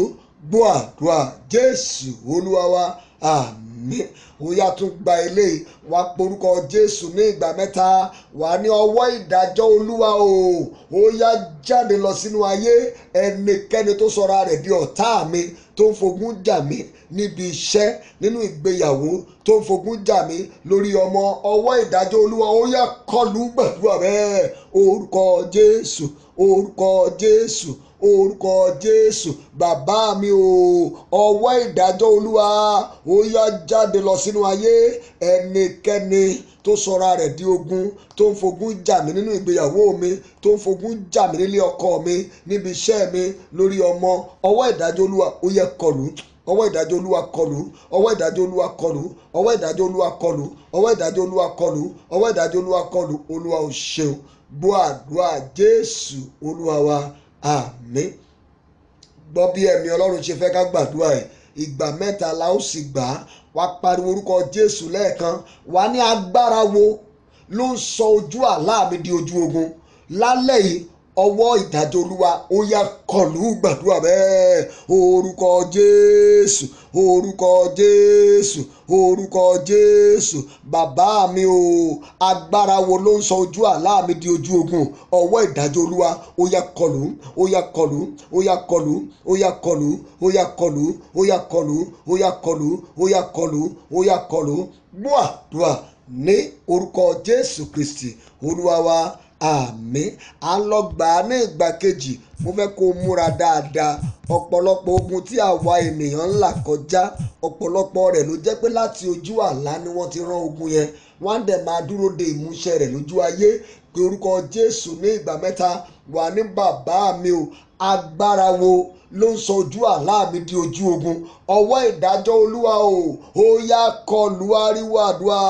Gbọ́ àdúrà Jésù Olúwa wa, àmín. Ó yá tún gba eléyìí, wá porúkọ Jésù ní ìgbà mẹ́ta. Wà ní ọwọ́ ìdájọ́ Olúwa o, ó yá jáde lọ sínú ayé ẹnikẹ́ni tó sọra rẹ̀ di ọ̀tá mi, tó ń fogun jà mí níbi iṣẹ́, nínú ìgbéyàwó, tó ń fogun jà mí lórí ọmọ. Ọwọ́ ìdájọ́ Olúwa ó yá kọlù, gbàdúrà bẹ́ẹ̀. Orúkọ Jésù, orúkọ Jésù, orúkọ Jésù, bàbá mi o, ọwọ́ ìdájọ́ Olúwa ó yá jáde lọ sínú ayé ẹnikẹ́ni tó sọra rẹ̀ di ogun, tó ń fogun jà mí nínú ìgbéyàwó mi, tó ń fogun jà mí nílé ọkọ mi, níbi iṣẹ́ mi, lórí ọmọ. Ọwọ́ ìdájọ́ Olúwa ó yá kọlù, ọwọ́ ìdájọ́ Olúwa kọlù, ọwọ́ ìdájọ́ Olúwa kọlù, ọwọ́ ìdájọ́ Olúwa kọlù, ọwọ́ ìdájọ́ Olúwa kọlù, ọwọ́ ìdájọ́ Olúwa kọlù. Olúwa ò ṣeun. Gbọ́ àdúrà Jésù Olúwa wa, àmín. Gbọ́ bí ẹ̀mí Ọlọ́run ṣe fẹ́ ká gbàdúrà ẹ̀. Ìgbà mẹ́ta la ó sì gbà á. Wá pariwo orúkọ Jésù lẹ́ẹ̀kan. Wà ní agbára wo ló ń sọ ojú àlá mi di ojú ogun? Lálẹ́ yìí ọwọ́ ìdájọ́ Olúwa ó yá kọlù, gbàdúrà bẹ́ẹ̀. Orúkọ Jésù, orúkọ Jésù, orúkọ Jésù, bàbá mi o, agbára wo ló ń sọ ojú àlá mi di ojú ogun? Ọwọ́ ìdájọ́ Olúwa ó yá kọlù, ó yá kọlù, ó yá kọlù, ó yá kọlù, ó yá kọlù, ó yá kọlù, ó yá kọlù, ó yá kọlù, ó yá kọlù. Gbọ́ àdúrà ní orúkọ Jésù Kristi Olúwa wa, àmín. À ń lọ gbà á ní ìgbà kejì. Mo fẹ́ kó o múra dáadáa. Ọ̀pọ̀lọpọ̀ ogun tí àwa ènìyàn ń là kọjá, ọ̀pọ̀lọpọ̀ rẹ̀ ló jẹ́ pé láti ojú àlá ni wọ́n ti rán ogun yẹn. Wọ́n á dẹ̀ máa dúró de ìmúṣẹ rẹ̀ lójú ayé. Pé orúkọ Jésù ní ìgbà mẹ́ta. Wà ní bàbá mi o, agbára wo ló ń sọ ojú àlá mi di ojú ogun? Ọwọ́ ìdájọ́ Olúwa o, ó yá kọlù, ariwo àdúrà.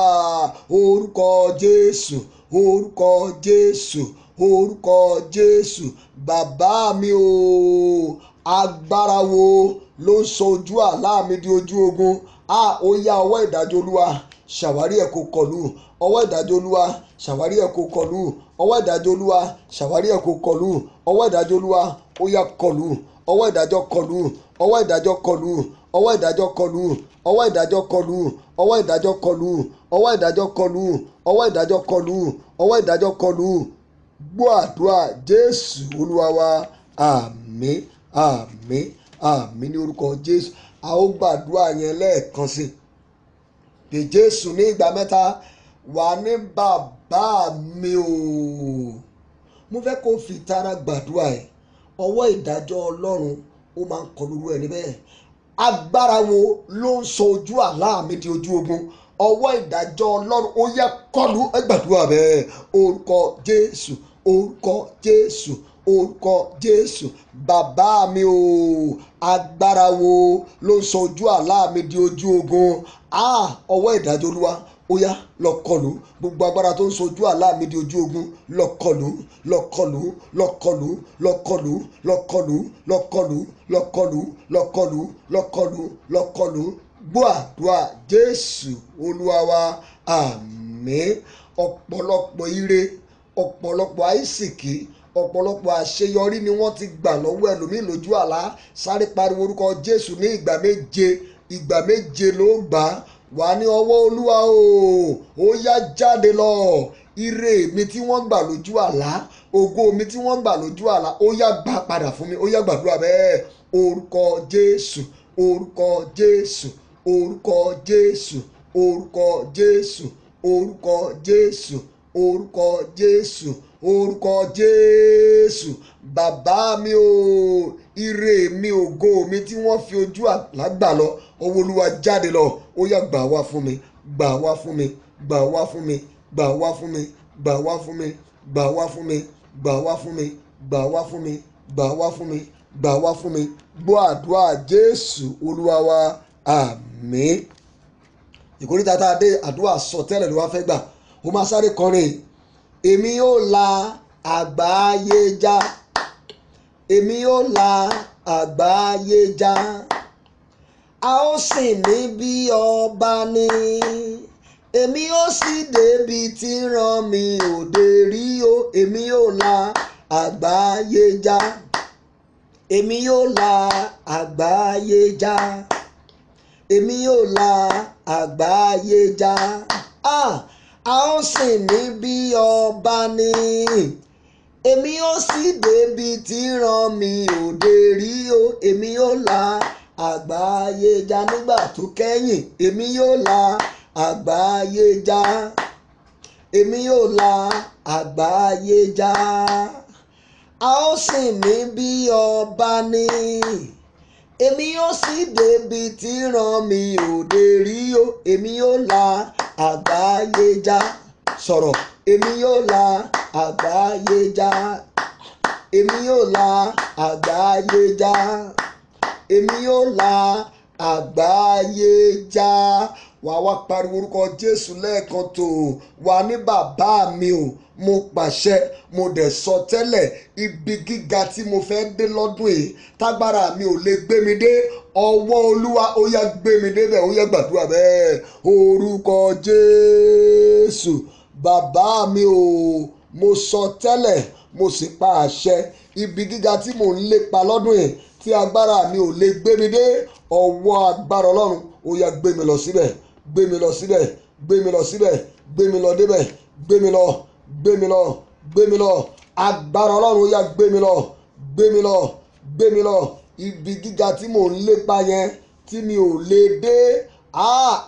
Orúkọ Jésù, orúkọ Jésù, orúkọ Jésù, bàbá mi o, agbára wo ló ń sọ ojú àlá mi di ojú ogun? Ó yá ọwọ́ ìdájọ́ Olúwa, ṣàwárí ẹ̀ kó kọlù. Ọwọ́ ìdájọ́ Olúwa, ṣàwárí ẹ̀ kó kọlù. Ọwọ́ ìdájọ́ Olúwa, ṣàwárí ẹ̀ kó kọlù. Ọwọ́ ìdájọ́ Olúwa ó yá kọlù. Ọwọ́ ìdájọ́ kọlù, ọwọ́ ìdájọ́ kọlù, ọwọ́ ìdájọ́ kọlù, ọwọ́ ìdájọ́ kọlù, ọwọ́ ìdájọ́ kọlù, ọwọ́ ìdájọ́ kọlù, ọwọ́ ìdájọ́ kọlù, ọwọ́ ìdájọ́ kọlù. Gbọ́ àdúrà Jésù Olúwa wa, àmín, àmín, àmín ní orúkọ Jésù. A ó gbàdúrà yẹn lẹ́ẹ̀kan sí i. Pé Jésù ní ìgbà mẹ́ta. Wà ní bàbá mi o. Mo fẹ́ kó fi ìtara gbàdúrà ẹ̀. Ọwọ́ ìdájọ́ Ọlọ́run ó máa ń kọlù irú ẹni bẹ́ẹ̀. Agbára wo ló ń sọ ojú àlá mi di ojú ogun? Ọwọ́ ìdájọ́ Ọlọ́run ó yá kọlù, ẹ gbàdúrà bẹ́ẹ̀. Orúkọ Jésù, orúkọ Jésù, orúkọ Jésù, bàbá mi o, agbára wo ló ń sọ ojú àlá mi di ojú ogun? Ọwọ́ ìdájọ́ Olúwa ó yá lọ kọlù. Gbogbo agbára tó ń sojú àlá mi di ojú ogun, lọ kọlù, lọ kọlù, lọ kọlù, lọ kọlù, lọ kọlù, lọ kọlù, lọ kọlù, lọ kọlù, lọ kọlù, lọ kọlù. Gbọ́ àdúrà Jésù Olúwa wa, àmín. Ọ̀pọ̀lọpọ̀ ire, ọ̀pọ̀lọpọ̀ àìsìkí, ọ̀pọ̀lọpọ̀ àṣeyọrí ni wọ́n ti gbà lọ́wọ́ ẹlòmíì lójú àlá. Sáré pariwo orúkọ Jésù ní ìgbà méje. Ìgbà méje ló gbà á. Wà ní ọwọ́ Olúwa o, ó yá jáde lọ. Ire mi tí wọ́n gbà lójú àlá, ògo mi tí wọ́n gbà lójú àlá, ó yá gbà padà fún mi. Ó yá gbàdúrà bẹ́ẹ̀. Orúkọ Jésù, orúkọ Jésù, orúkọ Jésù, orúkọ Jésù, orúkọ Jésù, orúkọ Jésù, orúkọ Jésù, bàbá mi o, ire mi, ògo mi tí wọ́n fi ojú àlá gbà lọ, ọwọ́ Olúwa jáde lọ. Ó yá gbà wá fún mi, gbà wá fún mi, gbà wá fún mi, gbà wá fún mi, gbà wá fún mi, gbà wá fún mi, gbà wá fún mi, gbà wá fún mi, gbà wá fún mi, gbà wá fún mi. Gbọ́ àdúrà Jésù Olúwa wa, àmín. Ìkóríta tá a dé àdúrà sọtẹ́lẹ̀ ló wá fẹ́ gbà. Ó máa sáré kọrin. Èmi yóò la àgbáyé já, èmi yóò la àgbáyé já, a ó sìn mí bí ọba ni, èmi yóò sì débi tí rán mi òde rí o. Èmi yóò la àgbáyé já, èmi yóò la àgbáyé já, èmi yóò la àgbáyé já, a ó sìn mí bí ọba ni, èmi yóò sì débi tí rán mi òde rí o. Èmi yóò la àgbáyé já nígbà tó kẹ́yìn. Èmi yóò la àgbáyé já, èmi yóò la àgbáyé já, a ó sìn mí bí ọba ni, èmi yóò sì débi tí rán mi òde rí o. Èmi yóò la àgbáyé já. Sọ̀rọ̀. Èmi yóò la àgbáyé já, èmi yóò la àgbáyé já, èmi yóò la àgbáyé já. Wà wá pariwo orúkọ Jésù lẹ́ẹ̀kan tó wà ní bàbá mi o, mo pàṣẹ, mo dẹ̀ sọ tẹ́lẹ̀, ibi gíga tí mo fẹ́ dé lọ́dún yìí tágbára mi ò lè gbé mi dé, ọwọ́ Olúwa ó yá gbé mi débẹ̀. Ó yá gbàdúrà bẹ́ẹ̀. Orúkọ Jésù. Bàbá mi o, mo sọ tẹ́lẹ̀, mo sì pa àṣẹ, ibi gíga tí mò ń lépa lọ́dún yìí tí agbára mi ò lè gbé mi dé, ọwọ́ agbára Ọlọ́run ó yá gbé mi lọ síbẹ̀, gbé mi lọ síbẹ̀, gbé mi lọ síbẹ̀, gbé mi lọ débẹ̀, gbé mi lọ, gbé mi lọ, gbé mi lọ. Agbára Ọlọ́run ó yá gbé mi lọ, gbé mi lọ, gbé mi lọ. Ibi gíga tí mò ń lépa yẹn tí mi ò lè dé,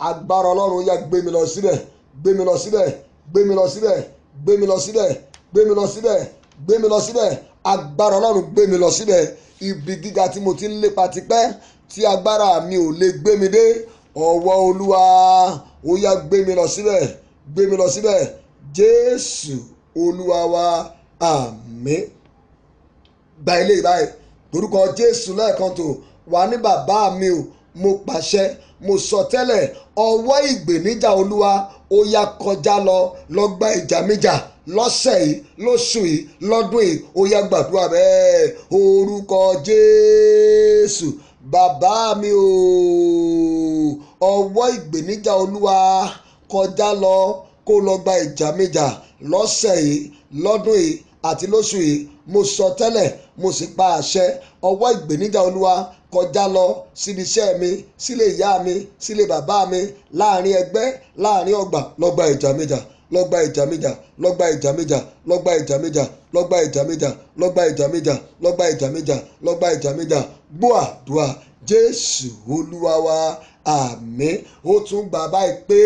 agbára Ọlọ́run ó yá gbé mi lọ síbẹ̀, gbé mi lọ síbẹ̀, gbé mi lọ síbẹ̀, gbé mi lọ síbẹ̀, gbé mi lọ síbẹ̀, gbé mi lọ síbẹ̀. Agbára Ọlọ́run gbé mi lọ síbẹ̀. Ibi gíga tí mo ti ń lépa tipẹ́ tí agbára mi ò lè gbé mi dé, ọwọ́ Olúwa ó yá gbé mi lọ síbẹ̀, gbé mi lọ síbẹ̀. Jésù Olúwa wa, àmín. Gba ilé ìbáyìí lórúkọ Jésù lẹ́ẹ̀kan tó wà ní bàbá mi o, mo pàṣẹ, mo sọ tẹ́lẹ̀, ọwọ́ ìgbèníjà Olúwa ó yá kọjá lọ, lọ gba ìjà mi jà lọ́sẹ̀ yìí, lóṣù yìí, lọ́dún yìí. Ó yá gbàdúrà bẹ́ẹ̀. Orúkọ Jésù. Bàbá mi o, ọwọ́ ìgbèníjà Olúwa kọjá lọ, kó lọ gba ìjà mi jà lọ́sẹ̀ yìí, lọ́dún yìí àti lóṣù yìí. Mo sọ tẹ́lẹ̀, mo sì pa àṣẹ, ọwọ́ ìgbèníjà Olúwa kọjá lọ síbi iṣẹ́ mi, sílé ìyá mi, sílé bàbá mi, láàrin ẹgbẹ́, láàrin ọgbà. Lọ gba ìjà mi jà, lọ gba ìjà mi jà, lọ gba ìjà mi jà, lọ gba ìjà mi jà, lọ gba ìjà mi jà, lọ gba ìjà mi jà, lọ gba ìjà mi jà, lọ gba ìjà mi jà. Gbọ́ àdúrà Jésù Olúwa wa, àmín. Ó tún gbà báyìí pé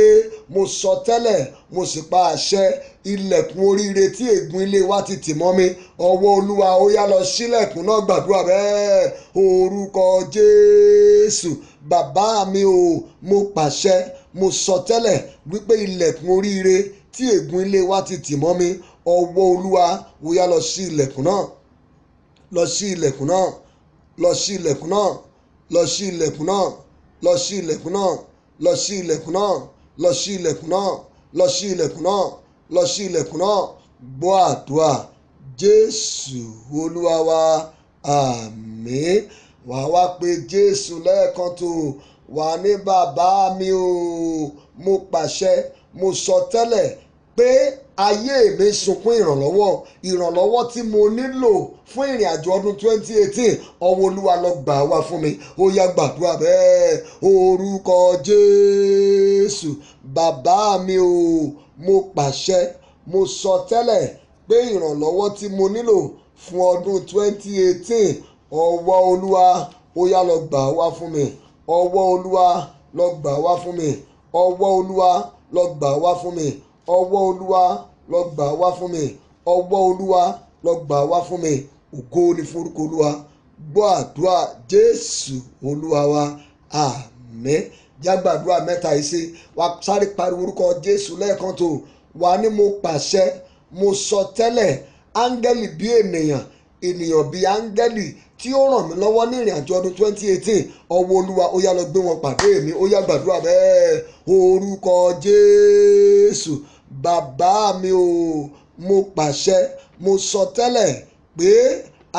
mo sọ tẹ́lẹ̀, mo sì pa àṣẹ, ilẹ̀kùn oríire tí ègún ilé wa ti tì mọ́ mi, ọwọ́ Olúwa ó yá lọ ṣílẹ̀kùn náà. Gbàdúrà bẹ́ẹ̀. Orúkọ Jésù. Bàbá mi o, mo pàṣẹ, mo sọ tẹ́lẹ̀ wípé ilẹ̀kùn oríire tí ègún ilé wa ti tì mọ́ mi, ọwọ́ Olúwa ó yá lọ ṣí ilẹ̀kùn náà, lọ ṣí ilẹ̀kùn náà, lọ ṣí ilẹ̀kùn náà, lọ ṣí ilẹ̀kùn náà, lọ ṣí ilẹ̀kùn náà, lọ ṣí ilẹ̀kùn náà, lọ ṣí ilẹ̀kùn náà, lọ ṣí ilẹ̀kùn náà, lọ ṣí ilẹ̀kùn náà. Gbọ́ àdúrà Jésù Olúwa wa, àmín. Wà wá pé Jésù lẹ́ẹ̀kan tó wà ní bàbá mi o, mo pàṣẹ, mo sọ tẹ́lẹ̀ pé ayé mi sunkún ìrànlọ́wọ́, ìrànlọ́wọ́ tí mo nílò fún ìrìn àjò ọdún 2018, ọwọ́ Olúwa lọ gbà wá fún mi. Ó yá gbàdúrà bẹ́ẹ̀. Orúkọ Jésù. Bàbá mi o, mo pàṣẹ, mo sọ tẹ́lẹ̀ pé ìrànlọ́wọ́ tí mo nílò fún ọdún 2018, ọwọ́ Olúwa ó yá lọ gbà wá fún mi, ọwọ́ Olúwa lọ gbà wá fún mi, ọwọ́ Olúwa lọ gbà wá fún mi, ọwọ́ Olúwa lọ gbà wá fún mi, ọwọ́ Olúwa lọ gbà wá fún mi. Ògo ni fún orúkọ Olúwa. Gbọ́ àdúrà Jésù Olúwa wa, àmín. Jágbàdúrà mẹ́ta yìí sí wa, sáré pariwo orúkọ Jésù lẹ́ẹ̀kan tó wà ní mo pàṣẹ mo sọ tẹ́lẹ̀ áńgẹ́lì bí ènìyàn ènìyàn bí áńgẹ́lì tí ó ràn mí lọ́wọ́ ní ìrìn àjò ọdún 2018 ọwọ́ olúwa ó yá lọ gbé wọn pàdé mi ó yá gbàdúrà bẹ́ẹ̀ orúkọ Jésù bàbá mi o mo pàṣẹ mo sọ tẹ́lẹ̀ pé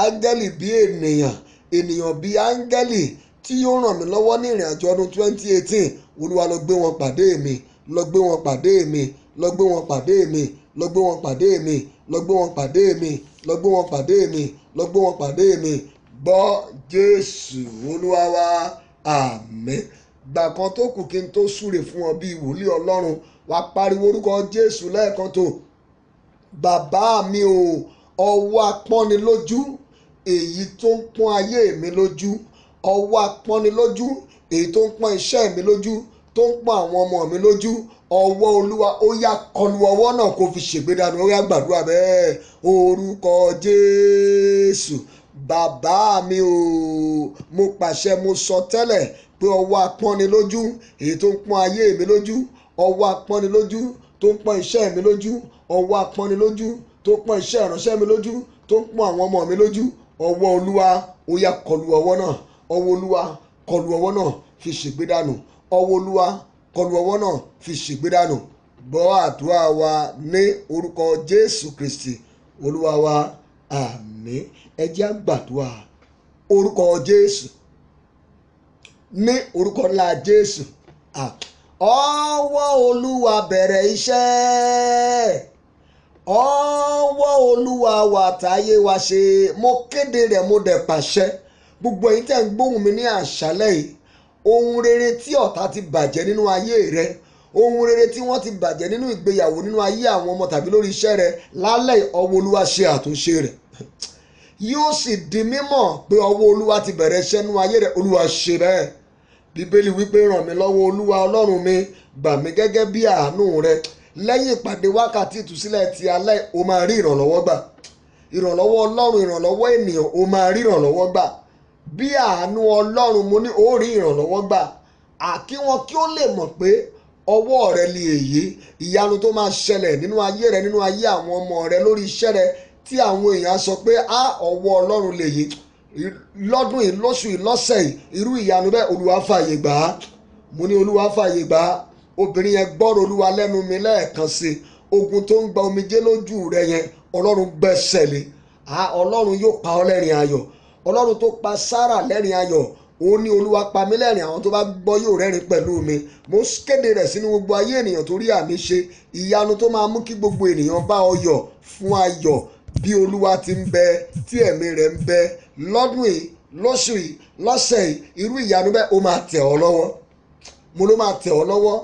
áńgẹ́lì bí ènìyàn bí áńgẹ́lì tí yóò ràn mí lọ́wọ́ ní ìrìn àjò ọdún 2018 olúwa lọ gbé wọn pàdé mi lọ gbé wọn pàdé mi lọ gbé wọn pàdé mi lọ gbé wọn pàdé mi lọ gbé wọn pàdé mi lọ gbé wọn pàdé mi lọ gbé wọn pàdé mi gbọ́ Jésù olúwa wa àmín. gbà kan tó kù kí n tó súre fún ọ bíi wòlíì ọlọ́run wàá pariwo orúkọ Jésù lẹ́ẹ̀kan tó bàbá mi o ọwọ́ apọ́nilójú èyí tó ń pọ́n ayé mi lójú ọwọ́ apọ́nilójú èyí tó ń pọ́n iṣẹ́ mi lójú tó ń pọ́n àwọn ọmọ mi lójú ọwọ́ olúwa ó yá kọlù ọwọ́ náà kó fi ṣègbédànù ó yá gbàdúrà bẹ́ẹ̀ orúkọ Jésù bàbá mi o mo pàṣẹ mo sọ tẹ́lẹ̀ pé ọwọ́ apọ́nilójú èyí tó ń pọ́n ayé mi lójú ọwọ́ apọ́nilójú tó ń pọ́n iṣẹ́ mi lójú ọwọ́ apọ́nilójú tó ń pọ́n iṣẹ́ ìránṣẹ́ mi lójú tó ń pọ́n àwọn ọmọ mi lójú ọwọ́ olúwa ó yá kọlù ọwọ́ náà ọwọ́ olúwa kọlù ọwọ́ náà fi ṣègbédànù ọwọ́ olúwa kọlù ọwọ́ náà fi ṣègbédànù gbọ́ àdúrà wa ní orúkọ Jésù Kristi olúwa wa àmín. ẹ jẹ́ á gbàdúrà orúkọ Jésù ní orúkọ ńlá Jésù ọwọ́ olúwa bẹ̀rẹ̀ iṣẹ́ ọwọ́ olúwa wà táyé wa ṣe mo kéde rẹ̀ mo dẹ̀ pàṣẹ gbogbo ẹ̀yin tẹ́ ń gbóhùn mi ní àṣálẹ́ yìí ohun rere tí ọ̀tá ti bàjẹ́ nínú ayé rẹ ohun rere tí wọ́n ti bàjẹ́ nínú ìgbéyàwó nínú ayé àwọn ọmọ tàbí lórí iṣẹ́ rẹ lálẹ́ ọwọ́ olúwa ṣe àtúnṣe rẹ̀ yóò sì di mímọ̀ pé ọwọ́ olúwa ti bẹ̀rẹ̀ iṣẹ́ nínú ayé rẹ olúwa ṣe bẹ́ẹ̀ bíbélì wípé ràn mí lọ́wọ́ olúwa ọlọ́run mi gbà mí gẹ́gẹ́ bí àánú rẹ lẹ́yìn ìpàdé wákàtí ìtúsílẹ̀ ti alẹ́ o máa rí ìrànlọ́wọ́ gbà ìrànlọ́wọ́ ọlọ́run ìrànlọ́wọ́ ènìyàn o máa rí ìrànlọ́wọ́ gbà bí àánú ọlọ́run mo ní ó rí ìrànlọ́wọ́ gbà kí wọn kí ó lè mọ̀ pé ọwọ́ rẹ lè èyí ìyanu tó máa ṣẹlẹ̀ nínú ayé rẹ nínú ayé àwọn ọmọ rẹ lórí iṣẹ́ rẹ tí àwọn èèyàn sọ pé ọwọ́ ọlọ́run lè yí lọ́dún yìí lóṣù yìí lọ́sẹ̀ yìí irú ìyanu bẹ́ẹ̀ olúwa fààyè gbà á mo ní olúwa fààyè gbà á obìnrin yẹn gbọ́rọ̀ olúwa lẹ́nu mi lẹ́ẹ̀kan sí ogun tó ń gba omijé lójú rẹ yẹn ọlọ́run gbẹ́sẹ̀ lé ọlọ́run yóò pa ọ́ lẹ́rìn ayọ̀ ọlọ́run tó pa Sárà lẹ́rìn ayọ̀ ó ní olúwa pa mí lẹ́rìn àwọn tó bá gbọ́ yóò rẹ́rìn pẹ̀lú mi mo kéde rẹ̀ sínú gbogbo ayé ènìyàn tó rí àmì ṣe ìyanu tó máa mú kí gbogbo ènìyàn bá ọ yọ̀ fún ayọ̀ bí olúwa ti ń bẹ tí ẹ̀mí rẹ̀ ń bẹ lọ́dún yìí lóṣù yìí lọ́sẹ̀ yìí irú ìyanu bẹ́ẹ̀ ó máa tẹ̀ ọ́ lọ́wọ́ mo ló máa tẹ̀ ọ́ lọ́wọ́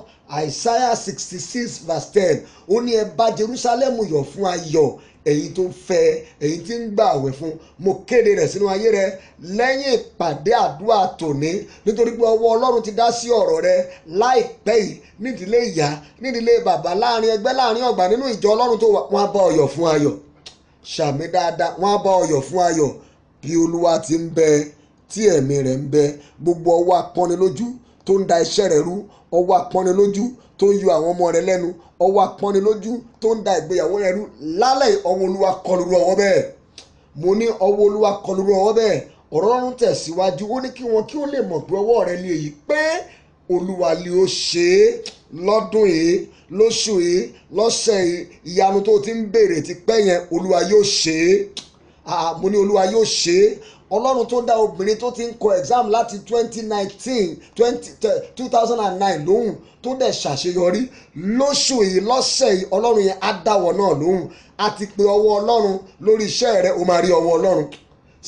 Isaiah 66 verse 10 ó ní ẹ bá Jerusalem yọ̀ fún ayọ̀ èyí tó fẹ́ èyí tí ń gbà àwẹ̀ fún mo kéde rẹ̀ sínú ayé rẹ lẹ́yìn ìpàdé àdúrà tòní nítorí pé ọwọ́ ọlọ́run ti dá sí ọ̀rọ̀ rẹ láìpẹ́ yìí nídìílé ìyá nídìílé bàbá láàrin ẹgbẹ́ láàrin ọgbà nínú ìjọ ọlọ́run tó wà wọ́n á bá ọ yọ̀ fún ayọ̀ ṣàmì dáadáa wọ́n á bá ọ yọ̀ fún ayọ̀ bí olúwa ti ń bẹ tí ẹ̀mí rẹ̀ ń bẹ gbogbo ọwọ́ apọ́nilójú tó ń da iṣẹ́ rẹ̀ rú ọwọ́ apọ́nilójú tó ń yọ àwọn ọmọ rẹ̀ lẹ́nu ọwọ́ apọ́nilójú tó ń da ìgbéyàwó rẹ̀ rú lálẹ́ ọwọ́ olúwa kọlù rú ọwọ́ bẹ́ẹ̀ mo ní ọwọ́ olúwa kọlù rú ọwọ́ bẹ́ẹ̀ ọ̀rọ̀ ọ̀run tẹ̀síwájú ó ní kí wọn kí ó lè mọ̀ pé ọwọ́ rẹ̀ lè yí pé olúwa lè ó ṣe é lọ́dún yìí lóṣù yìí lọ́sẹ̀ yìí ìyanu tó ti ń béèrè ti pẹ́ yẹn olúwa yóò ṣe é mo ní olúwa yóò ṣe é ọlọ́run tó dá obìnrin tó ti ń kọ exam láti 2009 lóhùn tó dẹ̀ ṣàṣeyọrí lóṣù yìí lọ́sẹ̀ yìí ọlọ́run yẹn á dáwọ́ náà lóhùn àti pé ọwọ́ ọlọ́run lórí iṣẹ́ rẹ o máa rí ọwọ́ ọlọ́run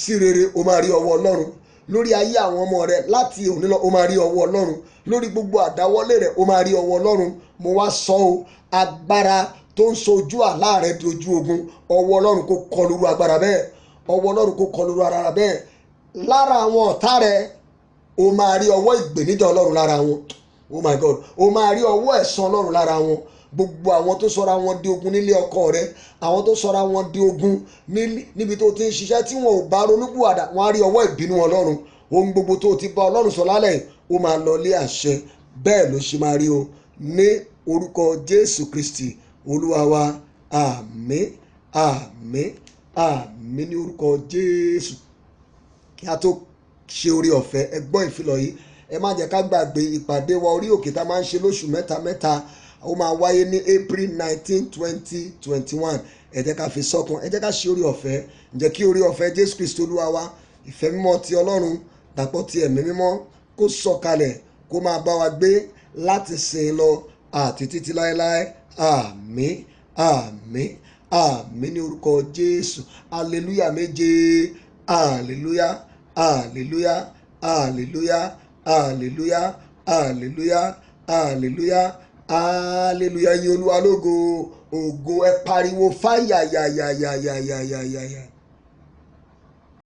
sí rere o máa rí ọwọ́ ọlọ́run lórí ayé àwọn ọmọ rẹ láti òní lọ o máa rí ọwọ́ ọlọ́run lórí gbogbo àdáwọ́lé rẹ o máa rí ọwọ́ ọlọ́run mo wá sọ o agbára tó ń sojú àlá rẹ dojú ogun ọwọ́ ọlọ́run kó kọlù agbára bẹ́ẹ̀ ọwọ́ ọlọ́run kó kọlù ara bẹ́ẹ̀ lára àwọn ọ̀tá rẹ o máa rí ọwọ́ ìgbèníjà ọlọ́run lára wọn oh my God o máa rí ọwọ́ ẹ̀san ọlọ́run lára wọn gbogbo àwọn tó sọra wọn di ogun nílé ọkọ rẹ àwọn tó sọra wọn di ogun níbi tó ti ń ṣiṣẹ́ tí wọn ò bá ronúpìwàdà wọn á rí ọwọ́ ìbínú ọlọ́run ohun gbogbo tó ti bá ọlọ́run sọ lálẹ́ ó máa lọ lé àṣẹ bẹ́ẹ̀ ló ṣe máa rí o ní orúkọ Jésù Kristi olúwa wa. Àmín àmín àmín ní orúkọ Jésù. Kí a tó ṣe oore ọ̀fẹ́, ẹ gbọ́ ìfilọ̀ yìí. Ẹ má jẹ́ ká gbàgbé ìpàdé wa orí òkè tá a máa ń ṣe lóṣù mẹ́ta mẹ́ta. Ó máa wáyé ní April 19, 2021. Ẹ jẹ́ ká fi sọ́kàn, ẹ jẹ́ ká ṣe oore ọ̀fẹ́. Ǹjẹ́ kí oore ọ̀fẹ́ Jésù Kristi olúwa wa, ìfẹ́ mímọ́ ti Ọlọ́run, dàpọ̀ ti ẹ̀mí mímọ́ kó sọ̀kalẹ̀, kó máa bá wa gbé láti sìn lọ àti títí láéláé. Àmín àmín àmín ní orúkọ Jésù. Hallelujah méje. Hallelujah hallelujah hallelujah hallelujah hallelujah hallelujah hallelujah. Yìn Olúwa lógo. Ògo, ẹ pariwo fáyà yà yà yà yà yà yà yà.